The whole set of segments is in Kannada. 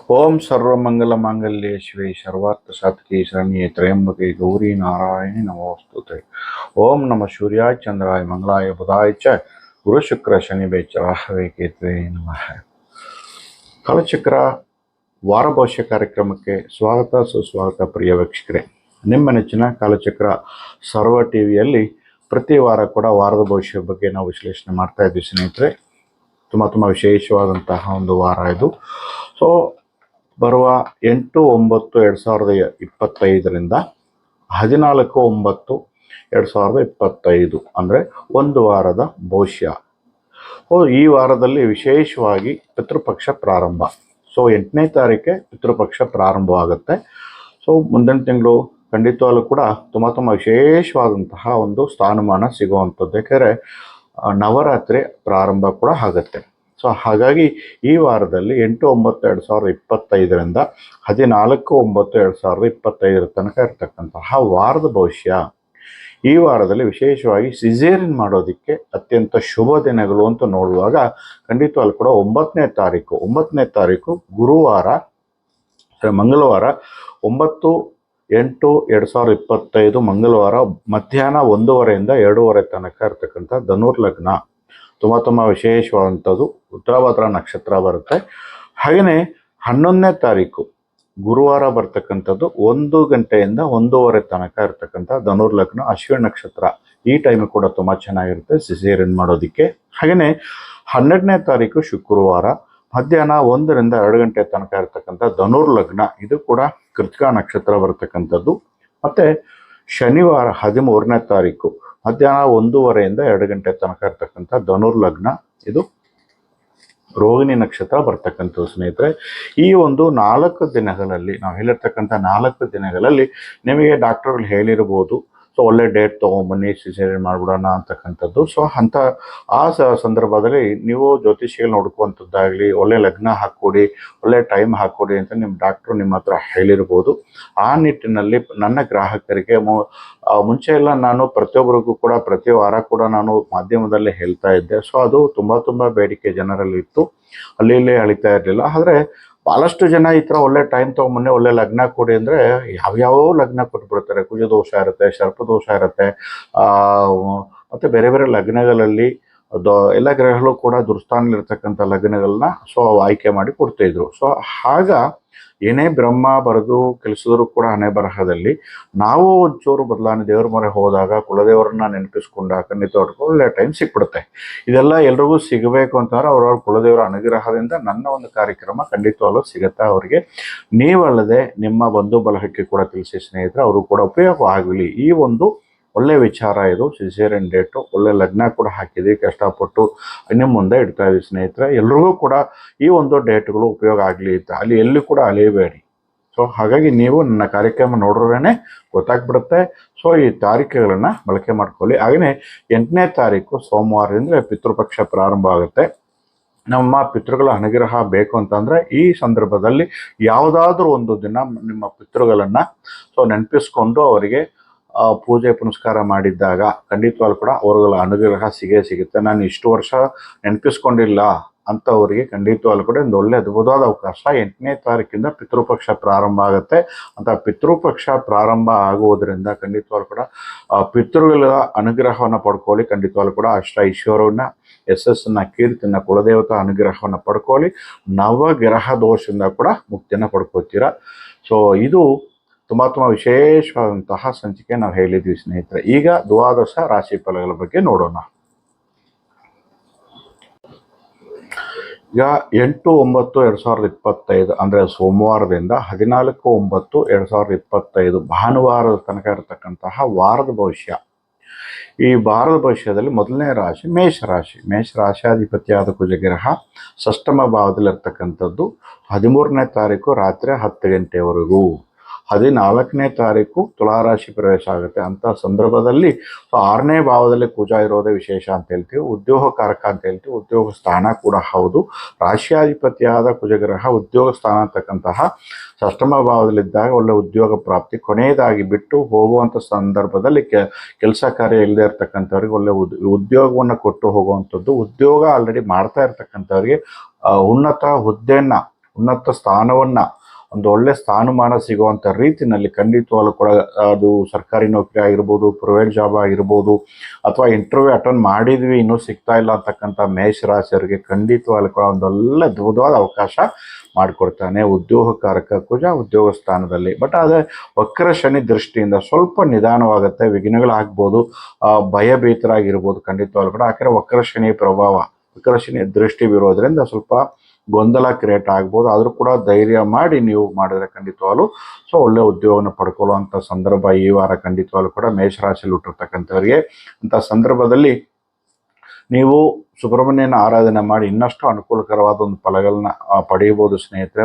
ಓಂ ಸರ್ವಮಂಗಲ ಮಾಂಗಲ್ಯೆ ಶಿವೆ ಸರ್ವಾರ್ಥ ಸಾಧಕೆ ಶರಣ್ಯೆ ತ್ರಯಂಬಕೆ ಗೌರಿ ನಾರಾಯಣಿ ನಮೋಸ್ತುತೆ. ಓಂ ನಮಃ ಸೂರ್ಯಾಯ ಚಂದ್ರಾಯ ಮಂಗಳಾಯ ಬುಧಾಯ ಚ ಗುರು ಶುಕ್ರ ಶನಿಭ್ಯ ಚ ರಾಹವೇ ಕೇತುವೇ ನಮಃ. ಕಾಲಚಕ್ರ ವಾರ ಭವಿಷ್ಯ ಕಾರ್ಯಕ್ರಮಕ್ಕೆ ಸ್ವಾಗತ ಸುಸ್ವಾಗತ ಪ್ರಿಯ ವೀಕ್ಷಕರೇ. ನಿಮ್ಮ ನೆಚ್ಚಿನ ಕಾಲಚಕ್ರ ಸರ್ವ ಟಿವಿಯಲ್ಲಿ ಪ್ರತಿ ವಾರ ಕೂಡ ವಾರದ ಭವಿಷ್ಯ ಬಗ್ಗೆ ನಾವು ವಿಶ್ಲೇಷಣೆ ಮಾಡ್ತಾ ಇದ್ದೀವಿ ಸ್ನೇಹಿತರೆ. ತುಂಬ ವಿಶೇಷವಾದಂತಹ ಒಂದು ವಾರ ಇದು. ಸೊ ಬರುವ 8/9/2025 14/9/2025 ಅಂದರೆ ಒಂದು ವಾರದ ಭವಿಷ್ಯ. ಈ ವಾರದಲ್ಲಿ ವಿಶೇಷವಾಗಿ ಪಿತೃಪಕ್ಷ ಪ್ರಾರಂಭ. ಸೊ 8ನೇ ತಾರೀಕೆ ಪಿತೃಪಕ್ಷ ಪ್ರಾರಂಭವಾಗುತ್ತೆ. ಸೊ ಮುಂದಿನ ತಿಂಗಳು ಖಂಡಿತವಾಗ್ಲೂ ಕೂಡ ತುಂಬ ವಿಶೇಷವಾದಂತಹ ಒಂದು ಸ್ಥಾನಮಾನ ಸಿಗುವಂಥದ್ದು. ಯಾಕೆಂದರೆ ನವರಾತ್ರಿ ಪ್ರಾರಂಭ ಕೂಡ ಆಗುತ್ತೆ. ಸೊ ಹಾಗಾಗಿ ಈ ವಾರದಲ್ಲಿ 8/9/2025 14/9/2025 ತನಕ ಇರತಕ್ಕಂತಹ ವಾರದ ಭವಿಷ್ಯ. ಈ ವಾರದಲ್ಲಿ ವಿಶೇಷವಾಗಿ ಸಿಸೇರಿಯನ್ ಮಾಡೋದಕ್ಕೆ ಅತ್ಯಂತ ಶುಭ ದಿನಗಳು ಅಂತ ನೋಡುವಾಗ ಖಂಡಿತವಾಗ್ಲೂ ಕೂಡ 9ನೇ ತಾರೀಕು ಗುರುವಾರ, ಮಂಗಳವಾರ 9/8/2025 ಮಂಗಳವಾರ ಮಧ್ಯಾಹ್ನ 1:30 2:30 ತನಕ ಇರ್ತಕ್ಕಂಥ ಧನುರ್ ಲಗ್ನ ತುಂಬ ವಿಶೇಷವಾದಂಥದ್ದು. ಉತ್ತರಾಭದ್ರ ನಕ್ಷತ್ರ ಬರುತ್ತೆ. ಹಾಗೆಯೇ 11ನೇ ತಾರೀಕು ಗುರುವಾರ ಬರ್ತಕ್ಕಂಥದ್ದು 1 ಗಂಟೆಯಿಂದ 1:30 ತನಕ ಇರ್ತಕ್ಕಂಥ ಧನುರ್ ಲಗ್ನ ಅಶ್ವಿನಿ ನಕ್ಷತ್ರ. ಈ ಟೈಮ್ ಕೂಡ ತುಂಬ ಚೆನ್ನಾಗಿರುತ್ತೆ ಸಿಸೇರಿಯನ್ ಮಾಡೋದಕ್ಕೆ. ಹಾಗೆಯೇ 12ನೇ ತಾರೀಕು ಶುಕ್ರವಾರ ಮಧ್ಯಾಹ್ನ 1ರಿಂದ 2 ಗಂಟೆ ತನಕ ಇರ್ತಕ್ಕಂಥ ಧನುರ್ ಲಗ್ನ. ಇದು ಕೂಡ ಕೃತಿಕಾ ನಕ್ಷತ್ರ ಬರ್ತಕ್ಕಂಥದ್ದು. ಮತ್ತು ಶನಿವಾರ 13ನೇ ತಾರೀಕು ಮಧ್ಯಾಹ್ನ 1:30ರಿಂದ 2 ಗಂಟೆ ತನಕ ಇರ್ತಕ್ಕಂಥ ಧನುರ್ ಲಗ್ನ. ಇದು ರೋಹಿಣಿ ನಕ್ಷತ್ರ ಬರ್ತಕ್ಕಂಥದ್ದು ಸ್ನೇಹಿತರೆ. ಈ ಒಂದು 4 ದಿನಗಳಲ್ಲಿ ನಾವು ಹೇಳಿರ್ತಕ್ಕಂಥ 4 ದಿನಗಳಲ್ಲಿ ನಿಮಗೆ ಡಾಕ್ಟರ್ಗಳು ಹೇಳಿರ್ಬೋದು, ಸೊ ಒಳ್ಳೆ ಡೇಟ್ ತೊಗೊಂಬನ್ನಿ ಸಿಸೇರಿಯನ್ ಮಾಡಿಬಿಡೋಣ ಅಂತಕ್ಕಂಥದ್ದು. ಸೊ ಆ ಸಂದರ್ಭದಲ್ಲಿ ನೀವು ಜ್ಯೋತಿಷಿಗಳು ನೋಡ್ಕುವಂಥದ್ದಾಗಲಿ, ಒಳ್ಳೆ ಲಗ್ನ ಹಾಕ್ಕೊಡಿ, ಒಳ್ಳೆ ಟೈಮ್ ಹಾಕ್ಕೊಡಿ ಅಂತ ನಿಮ್ಮ ಡಾಕ್ಟ್ರು ನಿಮ್ಮ ಹತ್ರ ಹೇಳಿರ್ಬೋದು. ಆ ನಿಟ್ಟಿನಲ್ಲಿ ನನ್ನ ಗ್ರಾಹಕರಿಗೆ ಮುಂಚೆ ಎಲ್ಲ ನಾನು ಪ್ರತಿಯೊಬ್ಬರಿಗೂ ಕೂಡ ಪ್ರತಿ ವಾರ ಕೂಡ ನಾನು ಮಾಧ್ಯಮದಲ್ಲೇ ಹೇಳ್ತಾ ಇದ್ದೆ. ಸೊ ಅದು ತುಂಬ ಬೇಡಿಕೆ ಜನರಲ್ಲಿ ಇತ್ತು, ಅಲ್ಲಿ ಅಳಿತಾ ಇರಲಿಲ್ಲ. ಆದರೆ ಭಾಳಷ್ಟು ಜನ ಈ ಥರ ಒಳ್ಳೆ ಟೈಮ್ ತೊಗೊಂಬನ್ನಿ, ಒಳ್ಳೆ ಲಗ್ನ ಕೊಡಿ ಅಂದರೆ ಯಾವ್ಯಾವ ಲಗ್ನ ಕೊಟ್ಬಿಡ್ತಾರೆ. ಕುಜದೋಷ ಇರುತ್ತೆ, ಸರ್ಪದೋಷ ಇರುತ್ತೆ, ಮತ್ತು ಬೇರೆ ಲಗ್ನಗಳಲ್ಲಿ ಎಲ್ಲ ಗ್ರಹಗಳು ಕೂಡ ದುರ್ಸ್ಥಾನದಲ್ಲಿರ್ತಕ್ಕಂಥ ಲಗ್ನಗಳನ್ನ ಸೊ ಆಯ್ಕೆ ಮಾಡಿ ಕೊಡ್ತಾಯಿದ್ರು. ಸೊ ಆಗ ಏನೇ ಬ್ರಹ್ಮ ಬರೆದು ಕೆಲಸದ್ರು ಕೂಡ ಹಣೆ ಬರಹದಲ್ಲಿ ನಾವು ಒಂಚೂರು ಬದಲಾವಣೆ ದೇವ್ರ ಮೊರೆ ಹೋದಾಗ ಕುಲದೇವರನ್ನ ನೆನಪಿಸ್ಕೊಂಡಾಗ ಖಂಡಿತ ಒಳ್ಳೆ ಟೈಮ್ ಸಿಕ್ಬಿಡುತ್ತೆ. ಇದೆಲ್ಲ ಎಲ್ರಿಗೂ ಸಿಗಬೇಕು ಅಂತಂದ್ರೆ ಅವ್ರವ್ರ ಕುಲದೇವರ ಅನುಗ್ರಹದಿಂದ ನನ್ನ ಒಂದು ಕಾರ್ಯಕ್ರಮ ಖಂಡಿತವಾಗ್ಲೂ ಸಿಗುತ್ತೆ ಅವರಿಗೆ. ನೀವಲ್ಲದೆ ನಿಮ್ಮ ಬಂಧು ಬಳಗಕ್ಕೆ ಕೂಡ ತಿಳಿಸಿ ಸ್ನೇಹಿತರೆ, ಅವರು ಕೂಡ ಉಪಯೋಗ ಆಗಲಿ. ಈ ಒಂದು ಒಳ್ಳೆ ವಿಚಾರ ಇದು. ಸಿಸೇರಿಯನ್ ಡೇಟು ಒಳ್ಳೆ ಲಗ್ನ ಕೂಡ ಹಾಕಿದ್ವಿ, ಕಷ್ಟಪಟ್ಟು ನಿಮ್ಮ ಮುಂದೆ ಇಡ್ತಾ ಇದ್ದೀವಿ ಸ್ನೇಹಿತರೆ. ಎಲ್ರಿಗೂ ಕೂಡ ಈ ಒಂದು ಡೇಟ್ಗಳು ಉಪಯೋಗ ಆಗಲಿ ಅಂತ ಅಲ್ಲಿ ಎಲ್ಲಿ ಕೂಡ ಅಲಿಯಬೇಡಿ. ಸೊ ಹಾಗಾಗಿ ನೀವು ನನ್ನ ಕಾರ್ಯಕ್ರಮ ನೋಡ್ರೇ ಗೊತ್ತಾಗ್ಬಿಡುತ್ತೆ. ಸೊ ಈ ತಾರೀಖುಗಳನ್ನು ಬಳಕೆ ಮಾಡ್ಕೊಳ್ಳಿ. ಹಾಗೆಯೇ 8ನೇ ತಾರೀಕು ಸೋಮವಾರದಿಂದ ಪಿತೃಪಕ್ಷ ಪ್ರಾರಂಭ ಆಗುತ್ತೆ. ನಮ್ಮ ಪಿತೃಗಳ ಅನುಗ್ರಹ ಬೇಕು ಅಂತಂದರೆ ಈ ಸಂದರ್ಭದಲ್ಲಿ ಯಾವುದಾದ್ರೂ ಒಂದು ದಿನ ನಿಮ್ಮ ಪಿತೃಗಳನ್ನು ಸೊ ನೆನಪಿಸ್ಕೊಂಡು ಅವರಿಗೆ ಪೂಜೆ ಪುನಸ್ಕಾರ ಮಾಡಿದ್ದಾಗ ಖಂಡಿತವಾಗ್ಲೂ ಕೂಡ ಅವರುಗಳ ಅನುಗ್ರಹ ಸಿಗುತ್ತೆ. ನಾನು ಇಷ್ಟು ವರ್ಷ ನೆನಪಿಸ್ಕೊಂಡಿಲ್ಲ ಅಂಥವರಿಗೆ ಖಂಡಿತವಾಗ್ಲೂ ಕೂಡ ಒಂದು ಒಳ್ಳೆ ಅದ್ಭುತವಾದ ಅವಕಾಶ. 8ನೇ ತಾರೀಕಿಂದ ಪಿತೃಪಕ್ಷ ಪ್ರಾರಂಭ ಆಗುತ್ತೆ. ಅಂತ ಪಿತೃಪಕ್ಷ ಪ್ರಾರಂಭ ಆಗುವುದರಿಂದ ಖಂಡಿತವಾಗ್ಲೂ ಕೂಡ ಪಿತೃಗಳ ಅನುಗ್ರಹವನ್ನು ಪಡ್ಕೊಳ್ಳಿ. ಖಂಡಿತವಾಗ್ಲೂ ಕೂಡ ಅಷ್ಟ ಐಶ್ವರ್ಯವನ್ನು, ಯಶಸ್ಸನ್ನು, ಕೀರ್ತಿಯನ್ನು, ಕುಲದೇವತಾ ಅನುಗ್ರಹವನ್ನು ಪಡ್ಕೊಳ್ಳಿ. ನವಗ್ರಹ ದೋಷದಿಂದ ಕೂಡ ಮುಕ್ತಿಯನ್ನು ಪಡ್ಕೋತೀರಾ. ಸೊ ಇದು ತುಂಬ ವಿಶೇಷವಾದಂತಹ ಸಂಚಿಕೆ ನಾವು ಹೇಳಿದ್ವಿ ಸ್ನೇಹಿತರೆ. ಈಗ ದ್ವಾದಶ ರಾಶಿ ಫಲಗಳ ಬಗ್ಗೆ ನೋಡೋಣ. ಈಗ 8/9/2025 ಅಂದರೆ ಸೋಮವಾರದಿಂದ 14/9/2025 ಭಾನುವಾರದ ತನಕ ಇರತಕ್ಕಂತಹ ವಾರದ ಭವಿಷ್ಯ. ಈ ವಾರದ ಭವಿಷ್ಯದಲ್ಲಿ ಮೊದಲನೇ ರಾಶಿ ಮೇಷರಾಶಿಯಾಧಿಪತಿಯಾದ ಕುಜಗ್ರಹ ಷಷ್ಠಮ ಭಾವದಲ್ಲಿರ್ತಕ್ಕಂಥದ್ದು 13ನೇ ತಾರೀಕು ರಾತ್ರಿ 10 ಗಂಟೆವರೆಗೂ. 14ನೇ ತಾರೀಕು ತುಲಾರಾಶಿ ಪ್ರವೇಶ ಆಗುತ್ತೆ. ಅಂಥ ಸಂದರ್ಭದಲ್ಲಿ 6ನೇ ಭಾವದಲ್ಲಿ ಕುಜ ಇರೋದೇ ವಿಶೇಷ ಅಂತ ಹೇಳ್ತೀವಿ. ಉದ್ಯೋಗಕಾರಕ ಅಂತ ಹೇಳ್ತೀವಿ. ಉದ್ಯೋಗ ಸ್ಥಾನ ಕೂಡ ಹೌದು. ರಾಶಿಯಾಧಿಪತಿಯಾದ ಕುಜಗ್ರಹ ಉದ್ಯೋಗ ಸ್ಥಾನ ಅಂತಕ್ಕಂತಹ ಷಷ್ಠಮ ಭಾವದಲ್ಲಿದ್ದಾಗ ಒಳ್ಳೆ ಉದ್ಯೋಗ ಪ್ರಾಪ್ತಿ. ಕೊನೆಯದಾಗಿ ಬಿಟ್ಟು ಹೋಗುವಂಥ ಸಂದರ್ಭದಲ್ಲಿ ಕೆಲಸ ಕಾರ್ಯ ಇಲ್ಲದೆ ಇರ್ತಕ್ಕಂಥವ್ರಿಗೆ ಒಳ್ಳೆ ಉದ್ಯೋಗವನ್ನು ಕೊಟ್ಟು ಹೋಗುವಂಥದ್ದು. ಉದ್ಯೋಗ ಆಲ್ರೆಡಿ ಮಾಡ್ತಾ ಇರ್ತಕ್ಕಂಥವ್ರಿಗೆ ಉನ್ನತ ಹುದ್ದೆಯನ್ನು ಉನ್ನತ ಸ್ಥಾನವನ್ನು, ಒಂದು ಒಳ್ಳೆ ಸ್ಥಾನಮಾನ ಸಿಗುವಂಥ ರೀತಿಯಲ್ಲಿ ಖಂಡಿತವಾಗ್ಲೂ ಕೂಡ ಅದು ಸರ್ಕಾರಿ ನೌಕರಿ ಆಗಿರ್ಬೋದು, ಪ್ರೈವೇಟ್ ಜಾಬ್ ಆಗಿರ್ಬೋದು, ಅಥವಾ ಇಂಟರ್ವ್ಯೂ ಅಟೆಂಡ್ ಮಾಡಿದ್ವಿ ಇನ್ನೂ ಸಿಗ್ತಾ ಇಲ್ಲ ಅಂತಕ್ಕಂಥ ಮೇಷರಾಶಿಯವರಿಗೆ ಖಂಡಿತವಾಗ್ಲೂ ಕೂಡ ಒಂದು ಒಳ್ಳೆ ಅದ್ಭುತವಾದ ಅವಕಾಶ ಮಾಡಿಕೊಡ್ತಾನೆ ಉದ್ಯೋಗಕಾರಕ ಕುಜ ಉದ್ಯೋಗ ಸ್ಥಾನದಲ್ಲಿ. ಬಟ್ ಅದೇ ವಕ್ರ ಶನಿ ದೃಷ್ಟಿಯಿಂದ ಸ್ವಲ್ಪ ನಿಧಾನವಾಗುತ್ತೆ, ವಿಘ್ನಗಳಾಗ್ಬೋದು, ಭಯಭೀತರಾಗಿರ್ಬೋದು ಖಂಡಿತವಾಗ್ಲೂ ಕೂಡ. ಯಾಕಂದರೆ ವಕ್ರ ಶನಿ ಪ್ರಭಾವ, ವಕ್ರ ಶನಿ ದೃಷ್ಟಿ ಬೀರೋದ್ರಿಂದ ಸ್ವಲ್ಪ ಗೊಂದಲ ಕ್ರಿಯೇಟ್ ಆಗ್ಬೋದು. ಆದರೂ ಕೂಡ ಧೈರ್ಯ ಮಾಡಿ ನೀವು ಮಾಡಿದ್ರೆ ಖಂಡಿತವಾಗ್ಲೂ ಸೊ ಒಳ್ಳೆ ಉದ್ಯೋಗವನ್ನು ಪಡ್ಕೊಳ್ಳುವಂಥ ಸಂದರ್ಭ ಈ ವಾರ ಖಂಡಿತವಾಗ್ಲೂ ಕೂಡ ಮೇಷರಾಶಿಯಲ್ಲಿ ಹುಟ್ಟಿರ್ತಕ್ಕಂಥವ್ರಿಗೆ. ಅಂಥ ಸಂದರ್ಭದಲ್ಲಿ ನೀವು ಸುಬ್ರಹ್ಮಣ್ಯನ ಆರಾಧನೆ ಮಾಡಿ ಇನ್ನಷ್ಟು ಅನುಕೂಲಕರವಾದ ಒಂದು ಫಲಗಳನ್ನ ಪಡೆಯಬಹುದು ಸ್ನೇಹಿತರೆ.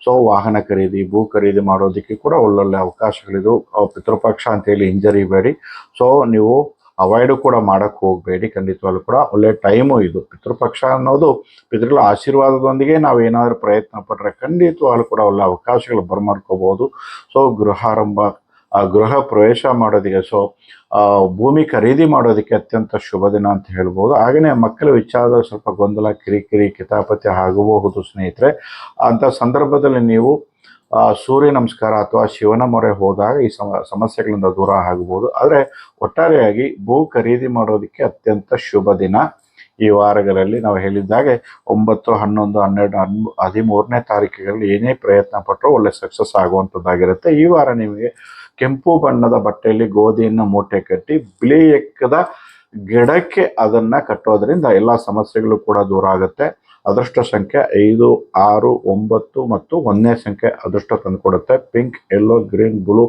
ಸೊ ವಾಹನ ಖರೀದಿ, ಭೂ ಖರೀದಿ ಮಾಡೋದಕ್ಕೆ ಕೂಡ ಒಳ್ಳೊಳ್ಳೆ ಅವಕಾಶಗಳಿದು. ಪಿತೃಪಕ್ಷ ಅಂತೇಳಿ ಹಿಂಜರಿಬೇಡಿ. ಸೊ ನೀವು ಅವಾಯ್ಡು ಕೂಡ ಮಾಡೋಕ್ಕೆ ಹೋಗಬೇಡಿ. ಖಂಡಿತವಾಗ್ಲೂ ಕೂಡ ಒಳ್ಳೆ ಟೈಮು ಇದು. ಪಿತೃಪಕ್ಷ ಅನ್ನೋದು ಪಿತೃಗಳ ಆಶೀರ್ವಾದದೊಂದಿಗೆ ನಾವು ಏನಾದರೂ ಪ್ರಯತ್ನ ಪಟ್ಟರೆ ಖಂಡಿತವಾಗ್ಲೂ ಕೂಡ ಒಳ್ಳೆ ಅವಕಾಶಗಳು ಬರಮಾಡ್ಕೋಬೋದು. ಸೊ ಗೃಹ ಪ್ರವೇಶ ಮಾಡೋದಕ್ಕೆ, ಸೊ ಭೂಮಿ ಖರೀದಿ ಮಾಡೋದಕ್ಕೆ ಅತ್ಯಂತ ಶುಭ ದಿನ ಅಂತ ಹೇಳ್ಬೋದು. ಹಾಗೆಯೇ ಮಕ್ಕಳ ವಿಚಾರದಲ್ಲಿ ಸ್ವಲ್ಪ ಗೊಂದಲ, ಕಿರಿಕಿರಿ, ಕಿತಾಪತಿ ಆಗಬಹುದು ಸ್ನೇಹಿತರೆ. ಅಂಥ ಸಂದರ್ಭದಲ್ಲಿ ನೀವು ಸೂರ್ಯ ನಮಸ್ಕಾರ ಅಥವಾ ಶಿವನ ಮೊರೆ ಹೋದಾಗ ಈ ಸಮಸ್ಯೆಗಳಿಂದ ದೂರ ಆಗ್ಬೋದು. ಆದರೆ ಒಟ್ಟಾರೆಯಾಗಿ ಭೂ ಖರೀದಿ ಮಾಡೋದಕ್ಕೆ ಅತ್ಯಂತ ಶುಭ ದಿನ ಈ ವಾರಗಳಲ್ಲಿ. ನಾವು ಹೇಳಿದ್ದಾಗೆ 9, 11, 12, 13ನೇ ತಾರೀಕುಗಳಲ್ಲಿ ಏನೇ ಪ್ರಯತ್ನ ಪಟ್ಟರೂ ಒಳ್ಳೆ ಸಕ್ಸಸ್ ಆಗುವಂಥದ್ದಾಗಿರುತ್ತೆ. ಈ ವಾರ ನಿಮಗೆ ಕೆಂಪು ಬಣ್ಣದ ಬಟ್ಟೆಯಲ್ಲಿ ಗೋಧಿಯನ್ನು ಮೂಟೆ ಕಟ್ಟಿ ಬಿಳಿ ಎಕ್ಕದ ಗಿಡಕ್ಕೆ ಅದನ್ನು ಕಟ್ಟೋದ್ರಿಂದ ಎಲ್ಲ ಸಮಸ್ಯೆಗಳು ಕೂಡ ದೂರ ಆಗುತ್ತೆ. ಅದೃಷ್ಟ ಸಂಖ್ಯೆ 5, 6, 9 ಮತ್ತು 1ನೇ ಸಂಖ್ಯೆ ಅದೃಷ್ಟ ತಂದುಕೊಡುತ್ತೆ. ಪಿಂಕ್, ಯೆಲ್ಲೋ, ಗ್ರೀನ್, ಬ್ಲೂ,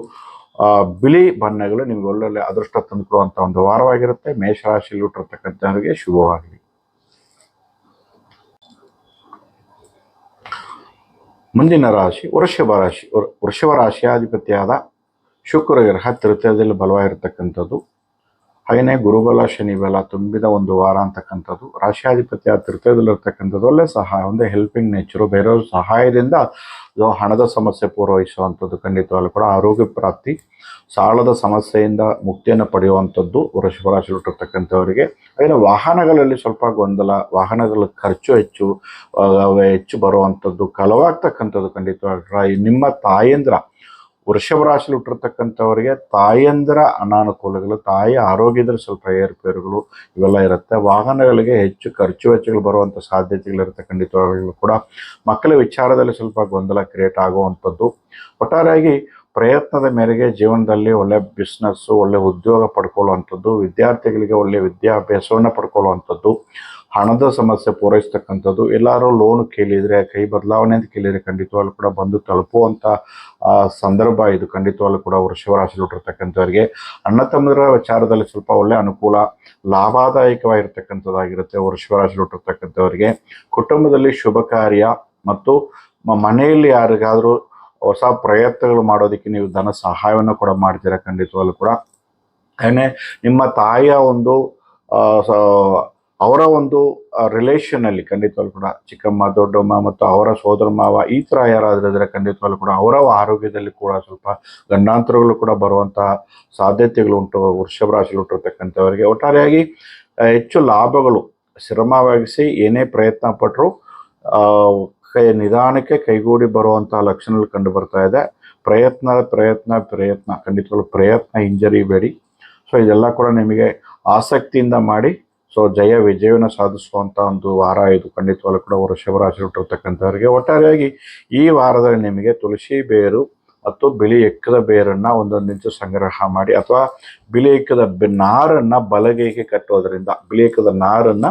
ಬಿಳಿ ಬಣ್ಣಗಳು ನಿಮ್ಗೆ ಒಳ್ಳೊಳ್ಳೆ ಅದೃಷ್ಟ ತಂದುಕೊಡುವಂಥ ಒಂದು ವಾರವಾಗಿರುತ್ತೆ. ಮೇಷರಾಶಿಯಲ್ಲಿ ಹುಟ್ಟಿರ್ತಕ್ಕಂಥವರಿಗೆ ಶುಭವಾಗಲಿ. ಮುಂದಿನ ರಾಶಿ ವೃಷಭ ರಾಶಿ. ವೃಷಭ ರಾಶಿಯಾಧಿಪತಿಯಾದ ಶುಕ್ರ ಗ್ರಹ ತೃತೀಯದಲ್ಲಿ ಬಲವಾಗಿರ್ತಕ್ಕಂಥದ್ದು. ಹಾಗೆಯೇ ಗುರುಬಲ ಶನಿ ಬಲ ತುಂಬಿದ ಒಂದು ವಾರ ಅಂತಕ್ಕಂಥದ್ದು. ರಾಶಿಯಾಧಿಪತಿಯ ತೃತೀಯದಲ್ಲಿರ್ತಕ್ಕಂಥದ್ದು ಒಳ್ಳೆ ಸಹಾಯ, ಒಂದೇ ಹೆಲ್ಪಿಂಗ್ ನೇಚರು, ಬೇರೆಯವ್ರ ಸಹಾಯದಿಂದ ಹಣದ ಸಮಸ್ಯೆ ಪೂರೈಸುವಂಥದ್ದು ಖಂಡಿತವಾಗ್ಲೂ ಕೂಡ. ಆರೋಗ್ಯ ಪ್ರಾಪ್ತಿ, ಸಾಲದ ಸಮಸ್ಯೆಯಿಂದ ಮುಕ್ತಿಯನ್ನು ಪಡೆಯುವಂಥದ್ದು ವೃಷಭ ರಾಶಿ ಹುಟ್ಟಿರ್ತಕ್ಕಂಥವರಿಗೆ. ಹಾಗೆಯೇ ವಾಹನಗಳಲ್ಲಿ ಸ್ವಲ್ಪ ಗೊಂದಲ, ವಾಹನಗಳ ಖರ್ಚು ಹೆಚ್ಚು ಬರುವಂಥದ್ದು, ಕಲವಾಗ್ತಕ್ಕಂಥದ್ದು ಖಂಡಿತವಾಗಿ. ನಿಮ್ಮ ತಾಯಂದ್ರ ವೃಷಭ ರಾಶಿಯಲ್ಲಿ ಹುಟ್ಟಿರ್ತಕ್ಕಂಥವರಿಗೆ ತಾಯಂದ್ರ ಅನಾನುಕೂಲಗಳು, ತಾಯಿಯ ಆರೋಗ್ಯದಲ್ಲಿ ಸ್ವಲ್ಪ ಏರುಪೇರುಗಳು ಇವೆಲ್ಲ ಇರುತ್ತೆ. ವಾಹನಗಳಿಗೆ ಹೆಚ್ಚು ಖರ್ಚು ವೆಚ್ಚಗಳು ಬರುವಂಥ ಸಾಧ್ಯತೆಗಳಿರುತ್ತೆ ಖಂಡಿತವಾಗಲೂ ಕೂಡ. ಮಕ್ಕಳ ವಿಚಾರದಲ್ಲಿ ಸ್ವಲ್ಪ ಗೊಂದಲ ಕ್ರಿಯೇಟ್ ಆಗುವಂಥದ್ದು. ಒಟ್ಟಾರೆಯಾಗಿ ಪ್ರಯತ್ನದ ಮೇರೆಗೆ ಜೀವನದಲ್ಲಿ ಒಳ್ಳೆ ಬಿಸ್ನೆಸ್ಸು, ಒಳ್ಳೆ ಉದ್ಯೋಗ ಪಡ್ಕೊಳ್ಳುವಂಥದ್ದು, ವಿದ್ಯಾರ್ಥಿಗಳಿಗೆ ಒಳ್ಳೆಯ ವಿದ್ಯಾಭ್ಯಾಸವನ್ನು ಪಡ್ಕೊಳ್ಳುವಂಥದ್ದು, ಹಣದ ಸಮಸ್ಯೆ ಪೂರೈಸ್ತಕ್ಕಂಥದ್ದು. ಎಲ್ಲರೂ ಲೋನು ಕೇಳಿದರೆ, ಕೈ ಬದಲಾವಣೆ ಅಂತ ಕೇಳಿದರೆ ಖಂಡಿತವಾಗ್ಲೂ ಕೂಡ ಬಂದು ತಲುಪುವಂಥ ಸಂದರ್ಭ ಇದು ಖಂಡಿತವಾಗ್ಲೂ ಕೂಡ ವೃಷಭ ರಾಶಿಯಲ್ಲಿ ಹುಟ್ಟಿರ್ತಕ್ಕಂಥವರಿಗೆ. ಅಣ್ಣ ತಮ್ಮರ ವಿಚಾರದಲ್ಲಿ ಸ್ವಲ್ಪ ಒಳ್ಳೆ ಅನುಕೂಲ, ಲಾಭದಾಯಕವಾಗಿರ್ತಕ್ಕಂಥದ್ದಾಗಿರುತ್ತೆ ವೃಷಭ ರಾಶಿಯಲ್ಲಿ ಹುಟ್ಟಿರ್ತಕ್ಕಂಥವರಿಗೆ. ಕುಟುಂಬದಲ್ಲಿ ಶುಭ ಕಾರ್ಯ ಮತ್ತು ಮನೆಯಲ್ಲಿ ಯಾರಿಗಾದರೂ ಹೊಸ ಪ್ರಯತ್ನಗಳು ಮಾಡೋದಕ್ಕೆ ನೀವು ಧನ ಸಹಾಯವನ್ನು ಕೂಡ ಮಾಡ್ತೀರಾ ಖಂಡಿತವಾಗ್ಲೂ ಕೂಡ. ಹಾಗೆಯೇ ನಿಮ್ಮ ತಾಯಿಯ ಒಂದು ಅವರ ಒಂದು ರಿಲೇಷನಲ್ಲಿ ಖಂಡಿತವಾಗ್ಲೂ ಕೂಡ ಚಿಕ್ಕಮ್ಮ, ದೊಡ್ಡಮ್ಮ ಮತ್ತು ಅವರ ಸೋದರ ಮಾವ ಈ ಥರ ಯಾರಾದರೂ ಇದ್ದರೆ ಖಂಡಿತವಾಗ್ಲೂ ಕೂಡ ಅವರ ಆರೋಗ್ಯದಲ್ಲಿ ಕೂಡ ಸ್ವಲ್ಪ ಗಂಡಾಂತರಗಳು ಕೂಡ ಬರುವಂಥ ಸಾಧ್ಯತೆಗಳು ಉಂಟು ವೃಷಭ ರಾಶಿಯಲ್ಲಿ ಹುಟ್ಟಿರ್ತಕ್ಕಂಥವರಿಗೆ. ಒಟ್ಟಾರೆಯಾಗಿ ಹೆಚ್ಚು ಲಾಭಗಳು, ಶ್ರಮವಹಿಸಿ ಏನೇ ಪ್ರಯತ್ನ ಪಟ್ಟರೂ ನಿಧಾನಕ್ಕೆ ಕೈಗೂಡಿ ಬರುವಂಥ ಲಕ್ಷಣಗಳು ಕಂಡು ಬರ್ತಾ ಇದೆ. ಪ್ರಯತ್ನ ಖಂಡಿತವಾಗ್ಲೂ ಪ್ರಯತ್ನ ಹಿಂಜರಿಬೇಡಿ. ಸೊ ಇದೆಲ್ಲ ಕೂಡ ನಿಮಗೆ ಆಸಕ್ತಿಯಿಂದ ಮಾಡಿ ಸೊ ವಿಜಯವನ್ನು ಸಾಧಿಸುವಂಥ ಒಂದು ವಾರ ಇದು ಖಂಡಿತವಾಗ್ಲೂ ಕೂಡ ವೃಷಭ ರಾಶಿ ಹುಟ್ಟಿರ್ತಕ್ಕಂಥವರಿಗೆ. ಒಟ್ಟಾರೆಯಾಗಿ ಈ ವಾರದಲ್ಲಿ ನಿಮಗೆ ತುಳಸಿ ಬೇರು ಮತ್ತು ಬಿಳಿ ಎಕ್ಕದ ಬೇರನ್ನು ಒಂದೊಂದು ಇಂಚು ಸಂಗ್ರಹ ಮಾಡಿ, ಅಥವಾ ಬಿಳಿ ಎಕ್ಕದ ನಾರನ್ನು ಬಲಗೈಗೆ ಕಟ್ಟೋದರಿಂದ, ಬಿಳಿ ಎಕ್ಕದ ನಾರನ್ನು